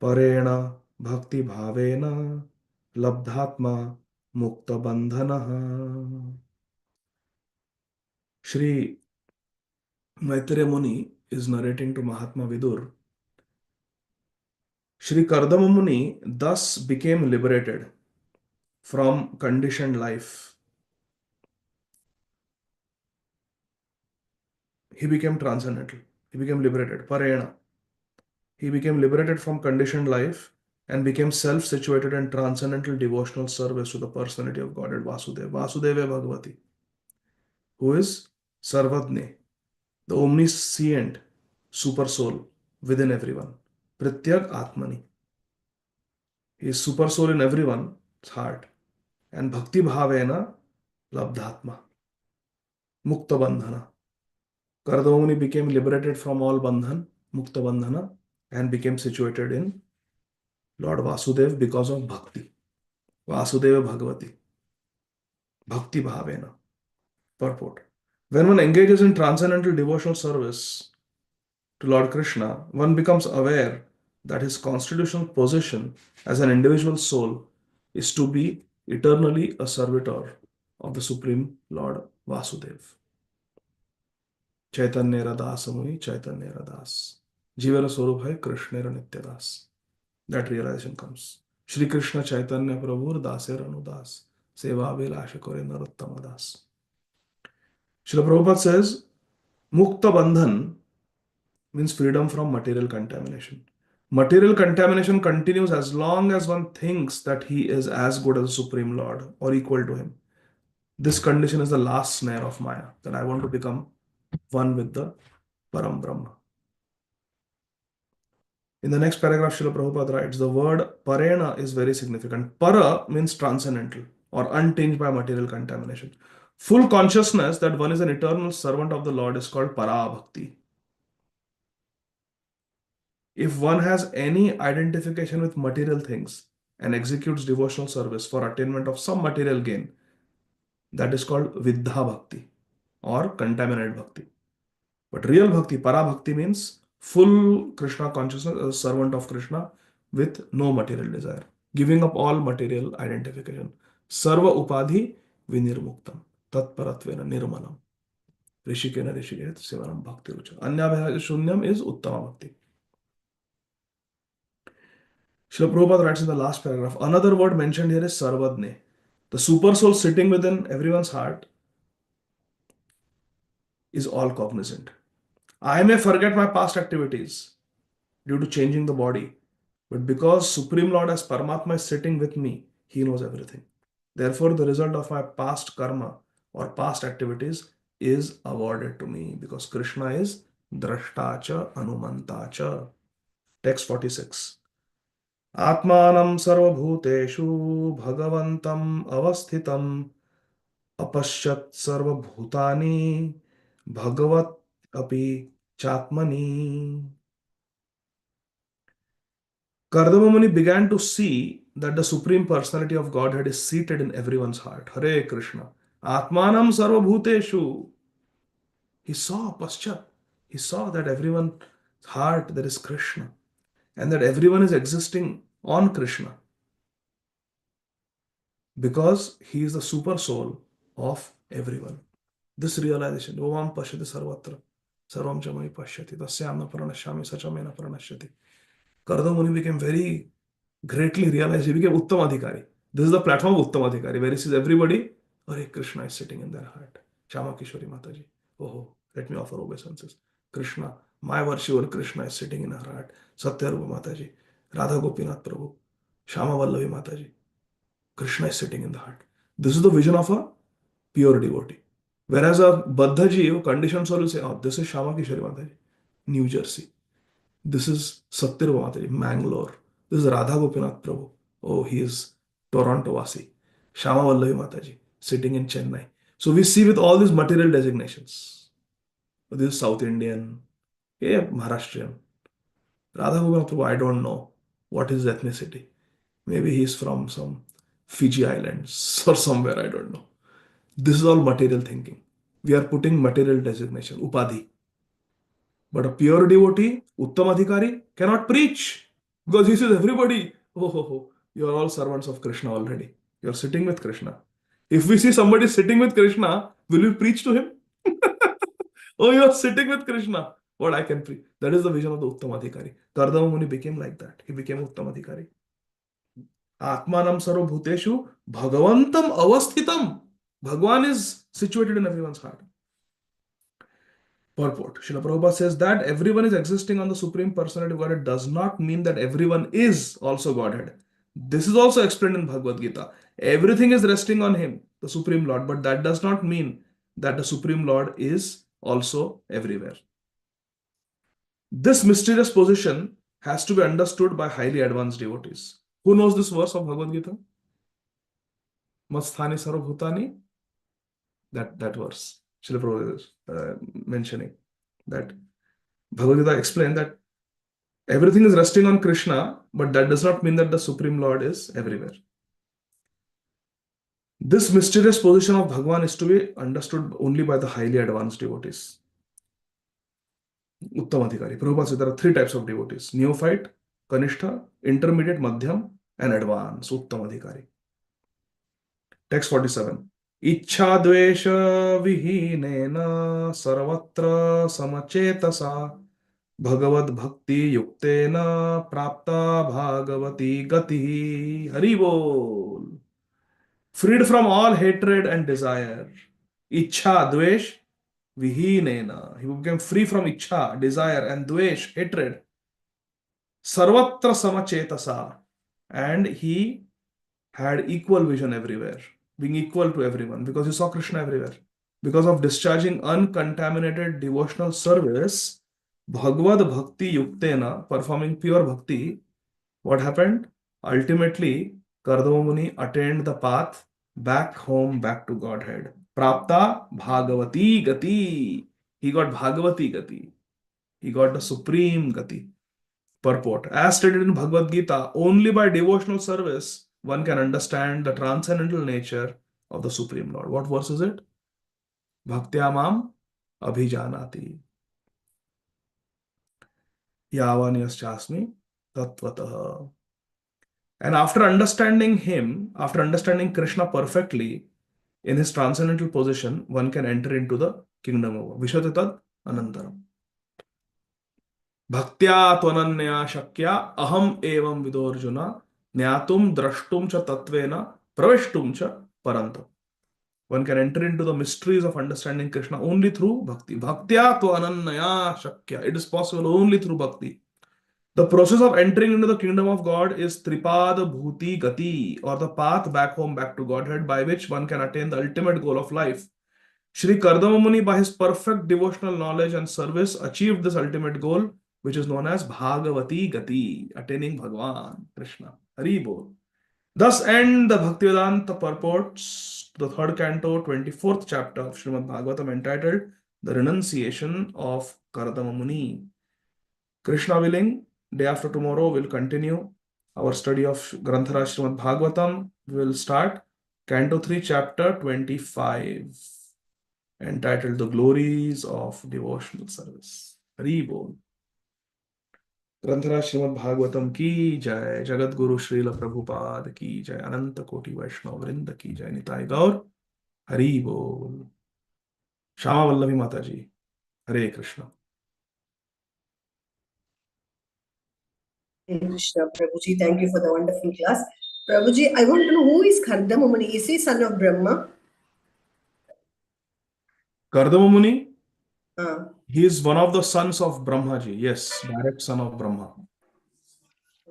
Parena Bhakti Bhavena Labdhatma Mukta Bandhanaha. Shri Maitreya Muni is narrating to Mahatma Vidur. Shri Kardama Muni thus became liberated from conditioned life. He became transcendental. He became liberated. Parena. He became liberated from conditioned life and became self-situated and transcendental devotional service to the personality of Godhead Vasudeva. Vasudeva Bhagavati, who is Sarvadne, the omniscient super soul within everyone. Prityak Atmani. He is super soul in everyone's heart. And Bhakti Bhavena Labdhatma. Mukta Bandhana. Kardamuni became liberated from all bandhan, Mukta Bandhana, and became situated in Lord Vasudev because of Bhakti. Vasudeva Bhagavati. Bhakti Bhavena. Purport. When one engages in transcendental devotional service to Lord Krishna, one becomes aware that his constitutional position as an individual soul is to be eternally a servitor of the Supreme Lord Vasudev. Chaitanya Das Muni, Chaitanya Das. Jivara Swarup hai Krishna Nitya Das. That realization comes. Shri Krishna Chaitanya Prabhur Daser Anudas. Seva Vilasha Kore Narottama Das. Srila Prabhupada says, Mukta Bandhan means freedom from material contamination. Material contamination continues as long as one thinks that he is as good as the Supreme Lord or equal to him. This condition is the last snare of Maya, that I want to become one with the Param Brahma. In the next paragraph, Srila Prabhupada writes, the word parena is very significant. Para means transcendental or untinged by material contamination. Full consciousness that one is an eternal servant of the Lord is called para bhakti. If one has any identification with material things and executes devotional service for attainment of some material gain, that is called Viddha Bhakti or contaminated Bhakti. But real Bhakti, Para Bhakti means full Krishna consciousness as a servant of Krishna with no material desire, giving up all material identification. Sarva Upadhi Vinirmuktam Tatparatvena Nirmalam Rishikena Rishikeet Sivaram Bhakti Rucha. Anya Shunyam is Uttama Bhakti. Srila Prabhupada writes in the last paragraph, another word mentioned here is Sarvadne. The super soul sitting within everyone's heart is all cognizant. I may forget my past activities due to changing the body, but because Supreme Lord as Paramatma is sitting with me, He knows everything. Therefore, the result of my past karma or past activities is awarded to me because Krishna is Drashtacha Anumantacha. Text 46. Atmanam sarvabhuteshu bhagavantam avasthitam apashyat sarvabhutani bhagavat api chatmani. Kardama Muni began to see that the Supreme Personality of Godhead is seated in everyone's heart. Hare Krishna. Atmanam sarvabhuteshu. He saw paschat. He saw that everyone's heart there is Krishna and that everyone is existing on Krishna because he is the super soul of everyone. This realization, Ovam Pashyati Sarvatra, Sarvam Chamai Pashyati, Tasyam na Pranashyami, Sachamena Pranashyati. Kardama Muni became very greatly realized, he became Uttamadhikari. This is the platform of Uttamadhikari, where he sees everybody, Hare Krishna is sitting in their heart. Shama Kishori Mataji, oh, let me offer obeisances. Krishna, my virtue Krishna is sitting in her heart. Satyarupa Mataji, Radha Gopinath Prabhu, Shama Vallavi Mataji. Krishna is sitting in the heart. This is the vision of a pure devotee. Whereas a Baddhaji, who conditioned soul will say, oh, this is Shama Kishori Mataji, New Jersey. This is Satyarupa Mataji, Mangalore. This is Radha Gopinath Prabhu. Oh, he is Toronto Vasi. Shama Vallavi Mataji, sitting in Chennai. So we see with all these material designations. This is South Indian, yeah, Maharashtrian. Radha Gopinath Prabhu, I don't know what is his ethnicity. Maybe he's from some Fiji Islands or somewhere, I don't know. This is all material thinking. We are putting material designation, upadhi. But a pure devotee, Uttamadhikari, cannot preach because he says everybody, you are all servants of Krishna already. You are sitting with Krishna. If we see somebody sitting with Krishna, will we preach to him? Oh, you are sitting with Krishna. What I can preach. That is the vision of the Uttamadhikari. Kardama Muni became like that. He became Uttamadhikari. Atmanam sarvabhuteshu bhagavantam avasthitam. Bhagwan is situated in everyone's heart. Purport. Srila Prabhupada says that everyone is existing on the Supreme Personality of Godhead does not mean that everyone is also Godhead. This is also explained in Bhagavad Gita. Everything is resting on Him, the Supreme Lord, but that does not mean that the Supreme Lord is also everywhere. This mysterious position has to be understood by highly advanced devotees. Who knows this verse of Bhagavad Gita? Masthani Sarvabhutani? That verse. Srila Prabhupada is mentioning that Bhagavad Gita explained that everything is resting on Krishna, but that does not mean that the Supreme Lord is everywhere. This mysterious position of Bhagavan is to be understood only by the highly advanced devotees. Uttamadhikari. Prabhupada said there are three types of devotees: neophyte, Kanishtha, intermediate, Madhyam, and advanced. Uttamadhikari. Text 47. Ichha dvesha vihinena sarvatra samachetasa Bhagavad Bhakti Yuktena Prapta Bhagavati Gati. Hari Bol. Freed from all hatred and desire. Ichha, Dvesh, Vihinena. He became free from Ichha, desire, and Dvesh, hatred. Sarvatra Samachetasa. And he had equal vision everywhere, being equal to everyone because he saw Krishna everywhere. Because of discharging uncontaminated devotional service, Bhagavad Bhakti Yuktena, performing pure bhakti, what happened? Ultimately, Kardama Muni attained the path back home, back to Godhead. Prapta Bhagavati Gati. He got Bhagavati Gati. He got the supreme Gati. Purport. As stated in Bhagavad Gita, only by devotional service one can understand the transcendental nature of the Supreme Lord. What verse is it? Bhaktyamam Abhijanati. Yavaniyaschasmi Tattvataha. And after understanding him, after understanding Krishna perfectly in his transcendental position, one can enter into the kingdom of Vishatatad Anantaram. Bhaktya tvananya shakya aham evam vidorjuna Nyatum drashtum cha tatvena praveshtum cha parantam. One can enter into the mysteries of understanding Krishna only through bhakti. Bhaktya to anannaya shakya. It is possible only through bhakti. The process of entering into the kingdom of God is Tripada Bhuti Gati, or the path back home, back to Godhead, by which one can attain the ultimate goal of life. Shri Kardama Muni, by his perfect devotional knowledge and service, achieved this ultimate goal, which is known as Bhagavati Gati, attaining Bhagavan, Krishna. Hari Bol. Thus end the Bhaktivedanta purports to the third canto, 24th chapter of Srimad Bhagavatam, entitled The Renunciation of Kardama Muni. Krishna willing, day after tomorrow we'll continue our study of Granthara Srimad Bhagavatam. We will start Canto 3, Chapter 25, entitled The Glories of Devotional Service. Hari Bol. Granthara Srimad Bhagavatam ki jai, Jagat Guru Srila Prabhupada ki jai, Ananta Koti Vaishnava Vrinda ki jai, Nitai Gaur, Hari Bol. Shama Vallavi Mataji, Hare Krishna. Hare Krishna, Prabhuji, thank you for the wonderful class. Prabhuji, I want to know who is Kardama Muni? Is he son of Brahma? Kardama Muni, Ah, he is one of the sons of Brahmaji. Yes, direct son of Brahma.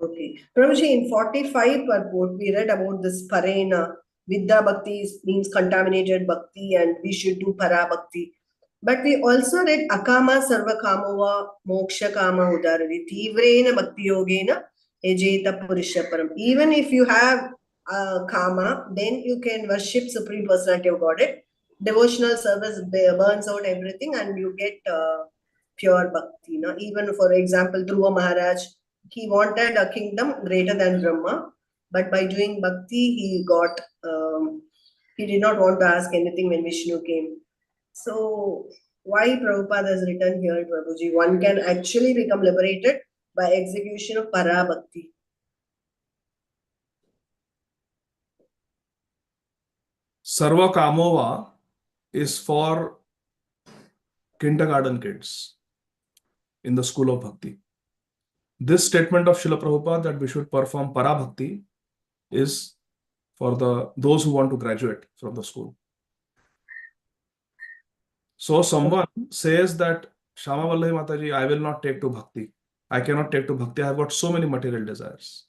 okay. Prabhuji, in 45 purport, we read about this Parena. Vidya Bhakti means contaminated Bhakti, and we should do Para Bhakti. But we also read Akama Sarva Kamova Moksha Kama Udarari Tivrena Bhakti Yogena Ejeta Purusha Param. Even if you have Kama, then you can worship Supreme Personality of Godhead. Devotional service burns out everything and you get pure Bhakti. No? Even for example, Dhruva Maharaj, he wanted a kingdom greater than Brahma, but by doing Bhakti, he got, he did not want to ask anything when Vishnu came. So, why Prabhupada has written here, Prabhuji? One can actually become liberated by execution of Para Bhakti. Sarva Kamova is for kindergarten kids in the school of Bhakti. This statement of Srila Prabhupada that we should perform Para Bhakti is for those who want to graduate from the school. So someone says that Shama Vallahi Mataji, I will not take to bhakti. I cannot take to bhakti. I have got so many material desires.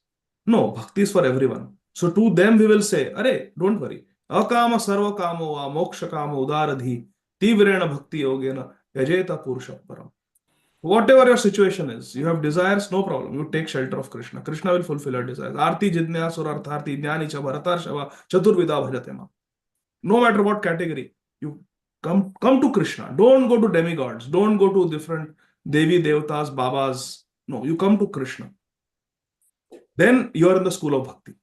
No, bhakti is for everyone. So to them we will say, Arey, don't worry. Akama sarva kamo va moksha kamo udaradhi tivrena bhakti yogena yajeta purusha param. Whatever your situation is, you have desires, no problem. You take shelter of Krishna. Krishna will fulfill your desires. Arti jidnyasura artharti jnani cha bharatarshava chaturvida bhajate ma. No matter what category, you come to Krishna. Don't go to demigods. Don't go to different Devi, Devatas, Babas. No, you come to Krishna. Then you are in the school of bhakti.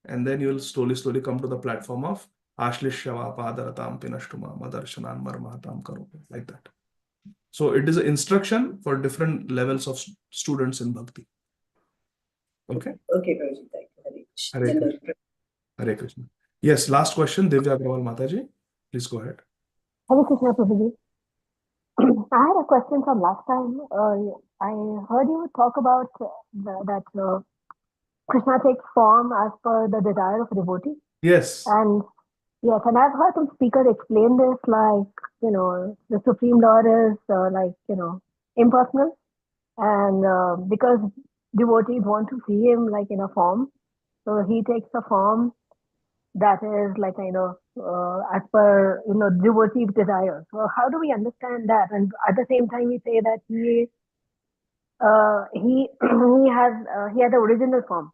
And then you will slowly come to the platform of Ashlishyava Padaratam Pinashtuma Madarshanan Marmahatam Karope. Like that. So it is an instruction for different levels of students in bhakti. Okay? Okay, Prabhuji, thank you. Hare Krishna. Hare Krishna. Yes, last question, Divya Agrawal Mataji. Please go ahead. Hare Krishna, Prabhuji. I had a question from last time. I heard you talk about that Krishna takes form as per the desire of a devotee. Yes. And yes, and I've heard some speakers explain this like, the Supreme Lord is impersonal. And because devotees want to see him like in a form, so he takes a form that is like, as per, devotee's desire. So how do we understand that? And at the same time, we say that he has the original form.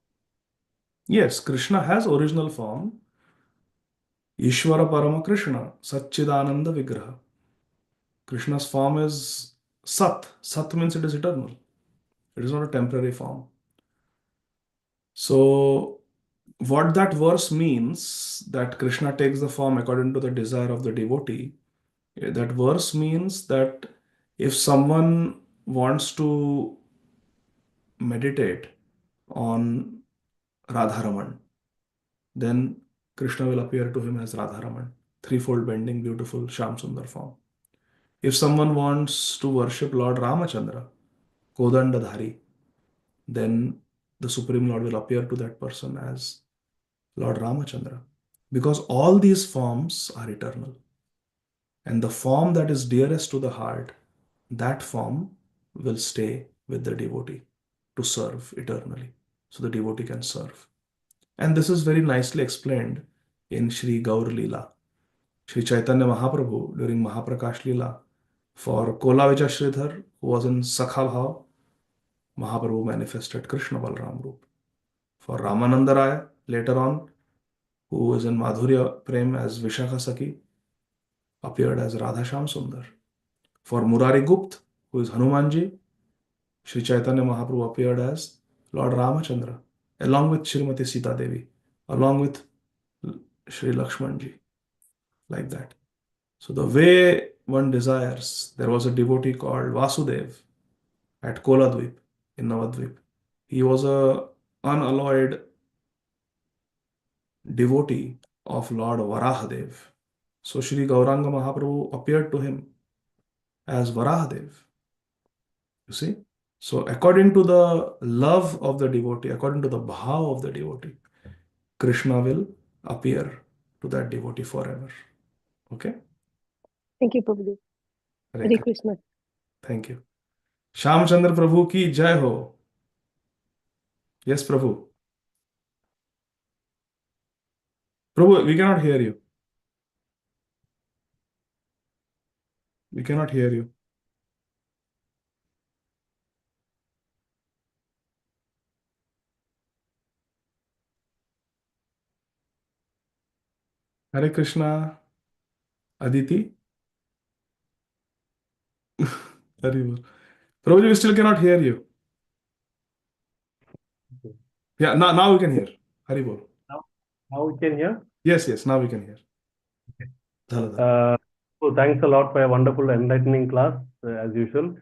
Yes, Krishna has original form. Ishvara Parama Krishna, Satchidananda Vigraha. Krishna's form is Sat. Sat means it is eternal. It is not a temporary form. So, what that verse means, that Krishna takes the form according to the desire of the devotee, that verse means that if someone wants to meditate on Radharaman, then Krishna will appear to him as Radharaman, threefold bending, beautiful Shyam Sundar form. If someone wants to worship Lord Ramachandra, Kodandadhari, then the Supreme Lord will appear to that person as Lord Ramachandra. Because all these forms are eternal. And the form that is dearest to the heart, that form will stay with the devotee to serve eternally. So the devotee can serve. And this is very nicely explained in Sri Gaur Leela. Sri Chaitanya Mahaprabhu during Mahaprakash Leela, for Kolavicha Sridhar, who was in Sakha Bhav, Mahaprabhu manifested Krishna Balram Roop. For Ramananda Raya, later on, who was in Madhurya Prem as Vishakha Sakhi, appeared as Radha Shyam Sundar. For Murari Gupt, who is Hanumanji, Sri Chaitanya Mahaprabhu appeared as Lord Ramachandra, along with Srimati Sita Devi, along with Sri Lakshmanji, like that. So the way one desires, there was a devotee called Vasudev at Koladvip in Navadvip. He was a unalloyed devotee of Lord Varahadev. So Sri Gauranga Mahaprabhu appeared to him as Varahadev. You see? So according to the love of the devotee, according to the bhav of the devotee, Krishna will appear to that devotee forever. Okay? Thank you, Prabhuji. Hare Krishna. Thank you. Shyam Chandra Prabhu ki jai ho. Yes, Prabhu. Prabhu, we cannot hear you. We cannot hear you. Hare Krishna. Aditi. Haribol. Prabhuji, we still cannot hear you. Yeah, now we can hear. Haribol. Now we can hear? Yes, now we can hear. Okay. Dhaladha. So thanks a lot for a wonderful enlightening class, as usual.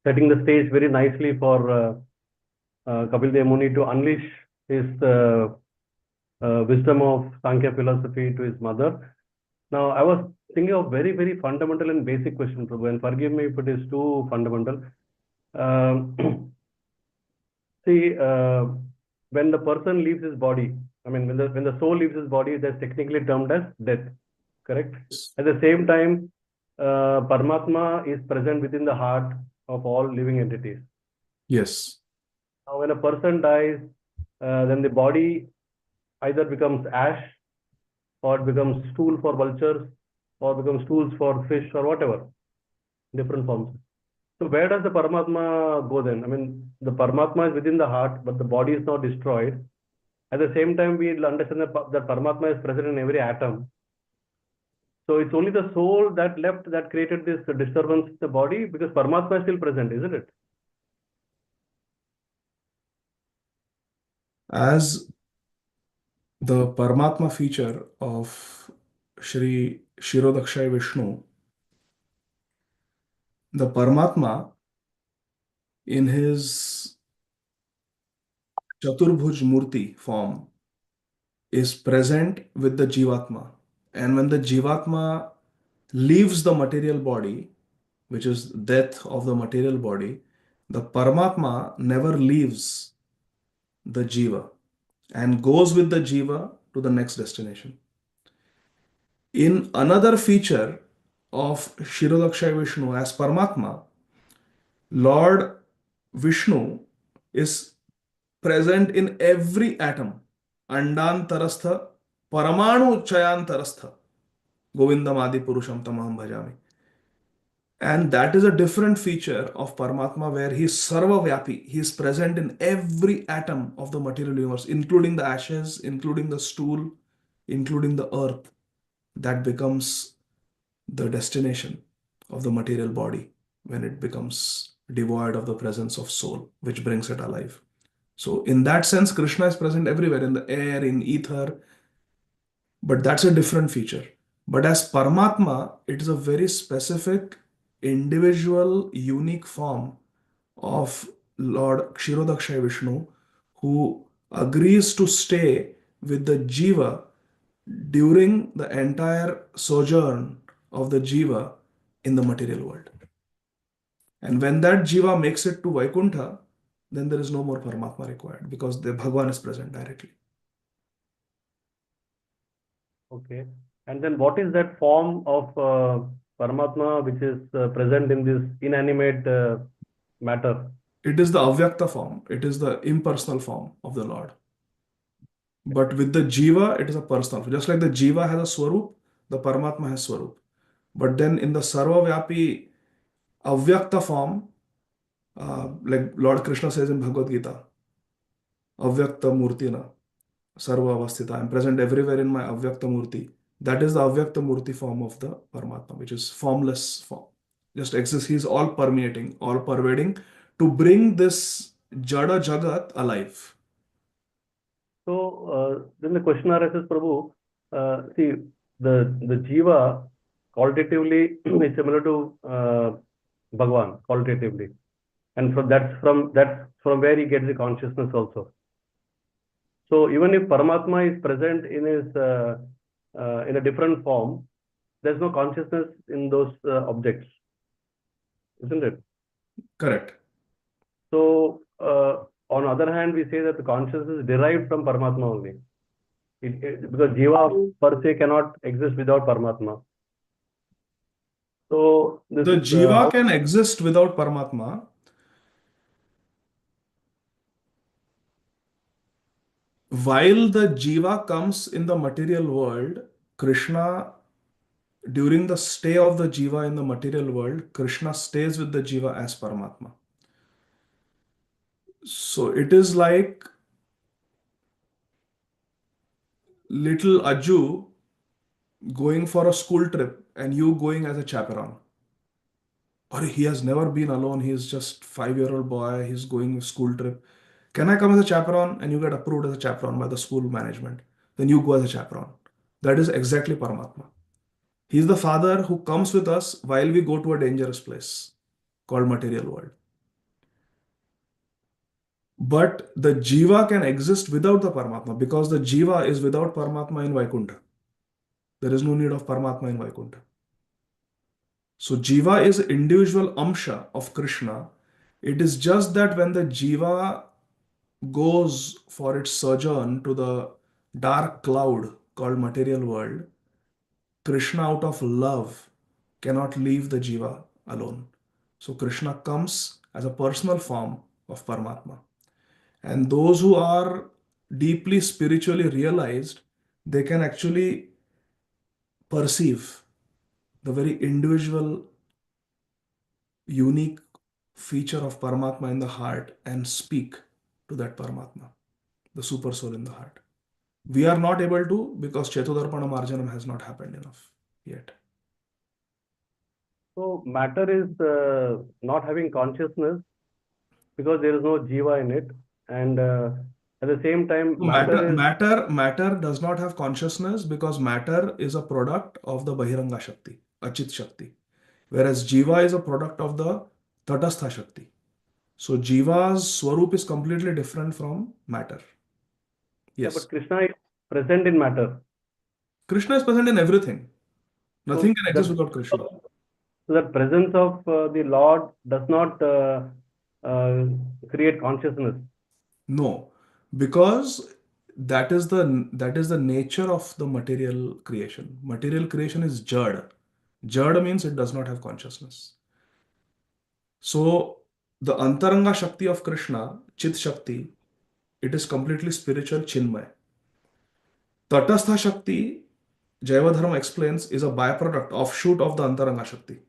Setting the stage very nicely for Kapil Dev Muni to unleash his wisdom of Sankhya philosophy to his mother. Now, I was thinking of very, very fundamental and basic question, Prabhu, and forgive me if it is too fundamental. See, when the person leaves his body, I mean, when the soul leaves his body, that's technically termed as death, correct? At the same time, Paramatma is present within the heart of all living entities. Yes. Now, when a person dies, then the body either becomes ash, or it becomes stool for vultures, or becomes stools for fish, or whatever, different forms. So where does the Paramatma go then? I mean, the Paramatma is within the heart, but the body is not destroyed. At the same time, we understand that Paramatma is present in every atom. So it's only the soul that left that created this disturbance in the body, because Paramatma is still present, isn't it? As the Paramatma feature of Shri Shirodakshay Vishnu, the Paramatma in his Chaturbhuj Murti form is present with the Jivatma. And when the Jivatma leaves the material body, which is death of the material body, the Paramatma never leaves the Jiva and goes with the Jiva to the next destination. In another feature of Shirodakshay Vishnu as Paramatma, Lord Vishnu is present in every atom. Andantarastha, Paramanu Chayantarastha, Govindam Adi Purusham Tamaham Bhajami. And that is a different feature of Paramatma where he is Sarva Vyapi. He is present in every atom of the material universe, including the ashes, including the stool, including the earth. That becomes the destination of the material body when it becomes devoid of the presence of soul, which brings it alive. So, in that sense, Krishna is present everywhere in the air, in ether, but that's a different feature. But as Paramatma, it is a very specific, individual, unique form of Lord Kshirodakshay Vishnu, who agrees to stay with the Jiva during the entire sojourn of the Jiva in the material world. And when that Jiva makes it to Vaikuntha, then there is no more Paramatma required because the Bhagavan is present directly. Okay. And then what is that form of Paramatma which is present in this inanimate matter? It is the Avyakta form. It is the impersonal form of the Lord. But with the Jiva, it is a personal. Just like the Jiva has a Swarup, the Paramatma has Swarup. But then in the Sarva Vyapi Avyakta form, like Lord Krishna says in Bhagavad Gita, Avyakta Murtina, Sarva Avasthita. I am present everywhere in my Avyakta Murti. That is the Avyakta Murti form of the Paramatma, which is formless form. Just exists. He is all permeating, all pervading to bring this Jada Jagat alive. So then the question arises, Prabhu, see, the Jiva qualitatively is similar to Bhagavan, qualitatively. And that's from where he gets the consciousness also. So even if Paramatma is present in his in a different form, there's no consciousness in those objects, isn't it? Correct. So on the other hand, we say that the consciousness is derived from Paramatma only. Because Jiva per se cannot exist without Paramatma. So this The is Jiva can exist without Paramatma. While the Jiva comes in the material world, Krishna, during the stay of the Jiva in the material world, Krishna stays with the Jiva as Paramatma. So it is like little Aju going for a school trip and you going as a chaperone. Or he has never been alone. He is just 5-year-old boy. He's going school trip. Can I come as a chaperone? And you get approved as a chaperone by the school management. Then you go as a chaperone. That is exactly Paramatma. He is the father who comes with us while we go to a dangerous place called material world. But the Jiva can exist without the Paramatma because the Jiva is without Paramatma in Vaikuntha. There is no need of Paramatma in Vaikuntha. So Jiva is individual Amsha of Krishna. It is just that when the Jiva goes for its sojourn to the dark cloud called material world, Krishna out of love cannot leave the jiva alone. So Krishna comes as a personal form of Paramatma. And those who are deeply spiritually realized, they can actually perceive the very individual, unique feature of Paramatma in the heart and speak to that Paramatma, the super soul in the heart. We are not able to because Chetodarpana Marjanam has not happened enough yet. So matter is not having consciousness because there is no jiva in it, and at the same time, Matter does not have consciousness because matter is a product of the Bahiranga Shakti, Achit Shakti, whereas Jiva is a product of the Tatastha Shakti. So Jiva's Swarup is completely different from matter. yeah, Yes. but Krishna is present in matter. Krishna is present in everything. Nothing So can exist without Krishna. So the presence of the Lord does not uh, create consciousness. No, because that is the nature of the material creation. Material creation is jad. Jad means it does not have consciousness. So the Antaranga Shakti of Krishna, Chit Shakti, it is completely spiritual Chinmay. Tatastha Shakti, Jayavadharma explains, is a byproduct, offshoot of the Antaranga Shakti.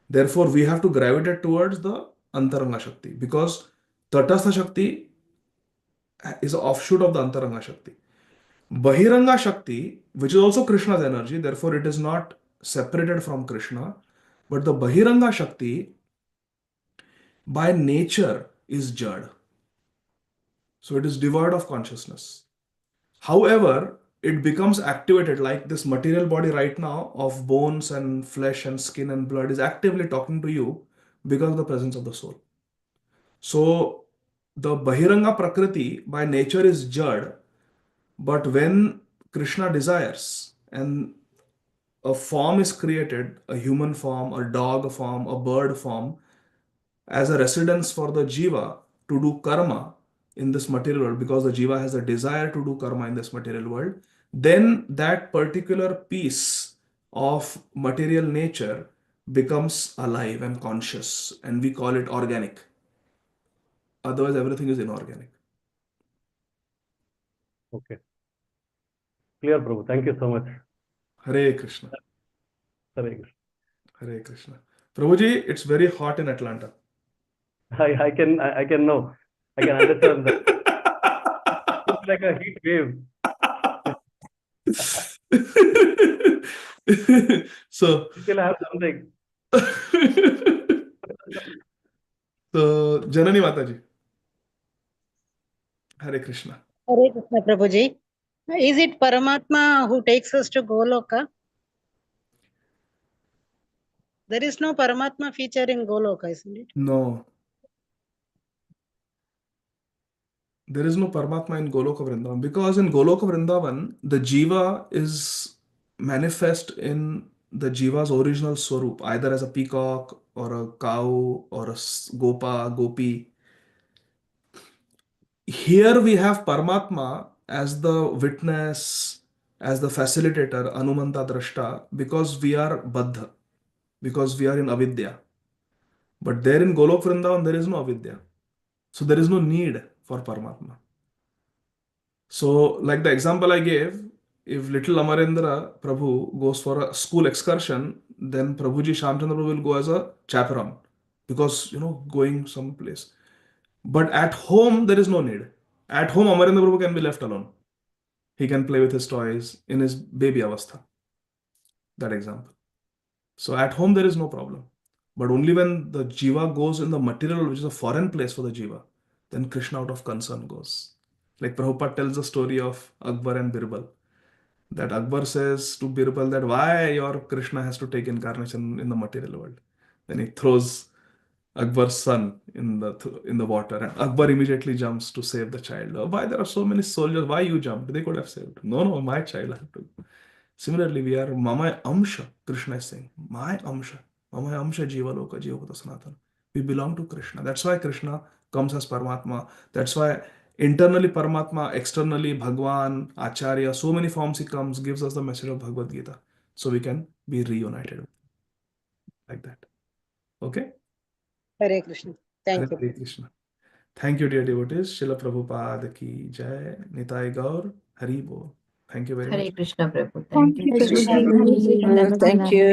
Therefore, we have to gravitate towards the Antaranga Shakti because Tatastha Shakti is an offshoot of the Antaranga Shakti. Bahiranga Shakti, which is also Krishna's energy, therefore it is not separated from Krishna, but the Bahiranga Shakti by nature is Jad. So it is devoid of consciousness. However, it becomes activated like this material body right now of bones and flesh and skin and blood is actively talking to you because of the presence of the soul. So the Bahiranga Prakriti by nature is Jad, but when Krishna desires and a form is created, a human form, a dog form, a bird form, as a residence for the jiva to do karma in this material world, because the jiva has a desire to do karma in this material world, then that particular piece of material nature becomes alive and conscious, and we call it organic. Otherwise, everything is inorganic. Okay. Clear, Prabhu. Thank you so much. Hare Krishna. Hare Krishna. Hare Krishna. Prabhuji, it's very hot in Atlanta. I can know. I can understand that. It's like a heat wave. So, You still have something. so Janani Mataji, Hare Krishna. Hare Krishna Prabhuji. Is it Paramatma who takes us to Goloka? There is no Paramatma feature in Goloka, isn't it? No, there is no Paramatma in Goloka Vrindavan because in Goloka Vrindavan, the Jiva is manifest in the Jiva's original Swarup, either as a peacock or a cow or a Gopa, Gopi. Here we have Paramatma as the witness, as the facilitator, Anumanta Drashta, because we are Baddha, because we are in Avidya. But there in Golok Vrindavan, there is no Avidya. So there is no need for Paramatma. So, like the example I gave, if little Amarendra Prabhu goes for a school excursion, then Prabhuji Shamchandra Prabhu will go as a chaperone because, going someplace. But at home, there is no need. At home, Amarendra Prabhu can be left alone. He can play with his toys in his baby avastha. That example. So at home, there is no problem. But only when the jiva goes in the material, which is a foreign place for the jiva, then Krishna out of concern goes. Like Prabhupada tells the story of Akbar and Birbal. That Akbar says to Birbal that why your Krishna has to take incarnation in the material world. Then he throws Akbar's son in the water, and Akbar immediately jumps to save the child. Oh, why there are so many soldiers? Why you jumped? They could have saved. No, no, my child I have to. Similarly, we are Mama Amsha, Krishna is saying. My Amsha. Mama Amsha Jiva Loka Jiva Sanatana. We belong to Krishna. That's why Krishna comes as Paramatma. That's why internally Paramatma, externally Bhagwan, Acharya, so many forms he comes, gives us the message of Bhagavad Gita. so we can be reunited like that. Okay? Hare Krishna. Thank you. Hare Krishna. Thank you, dear devotees. Srila Prabhupada ki jai. Nitai Gaur. Hari Bol. Thank you very Hare much. Krishna Prabhu. Thank Thank you, you. Prabhuji. Thank you.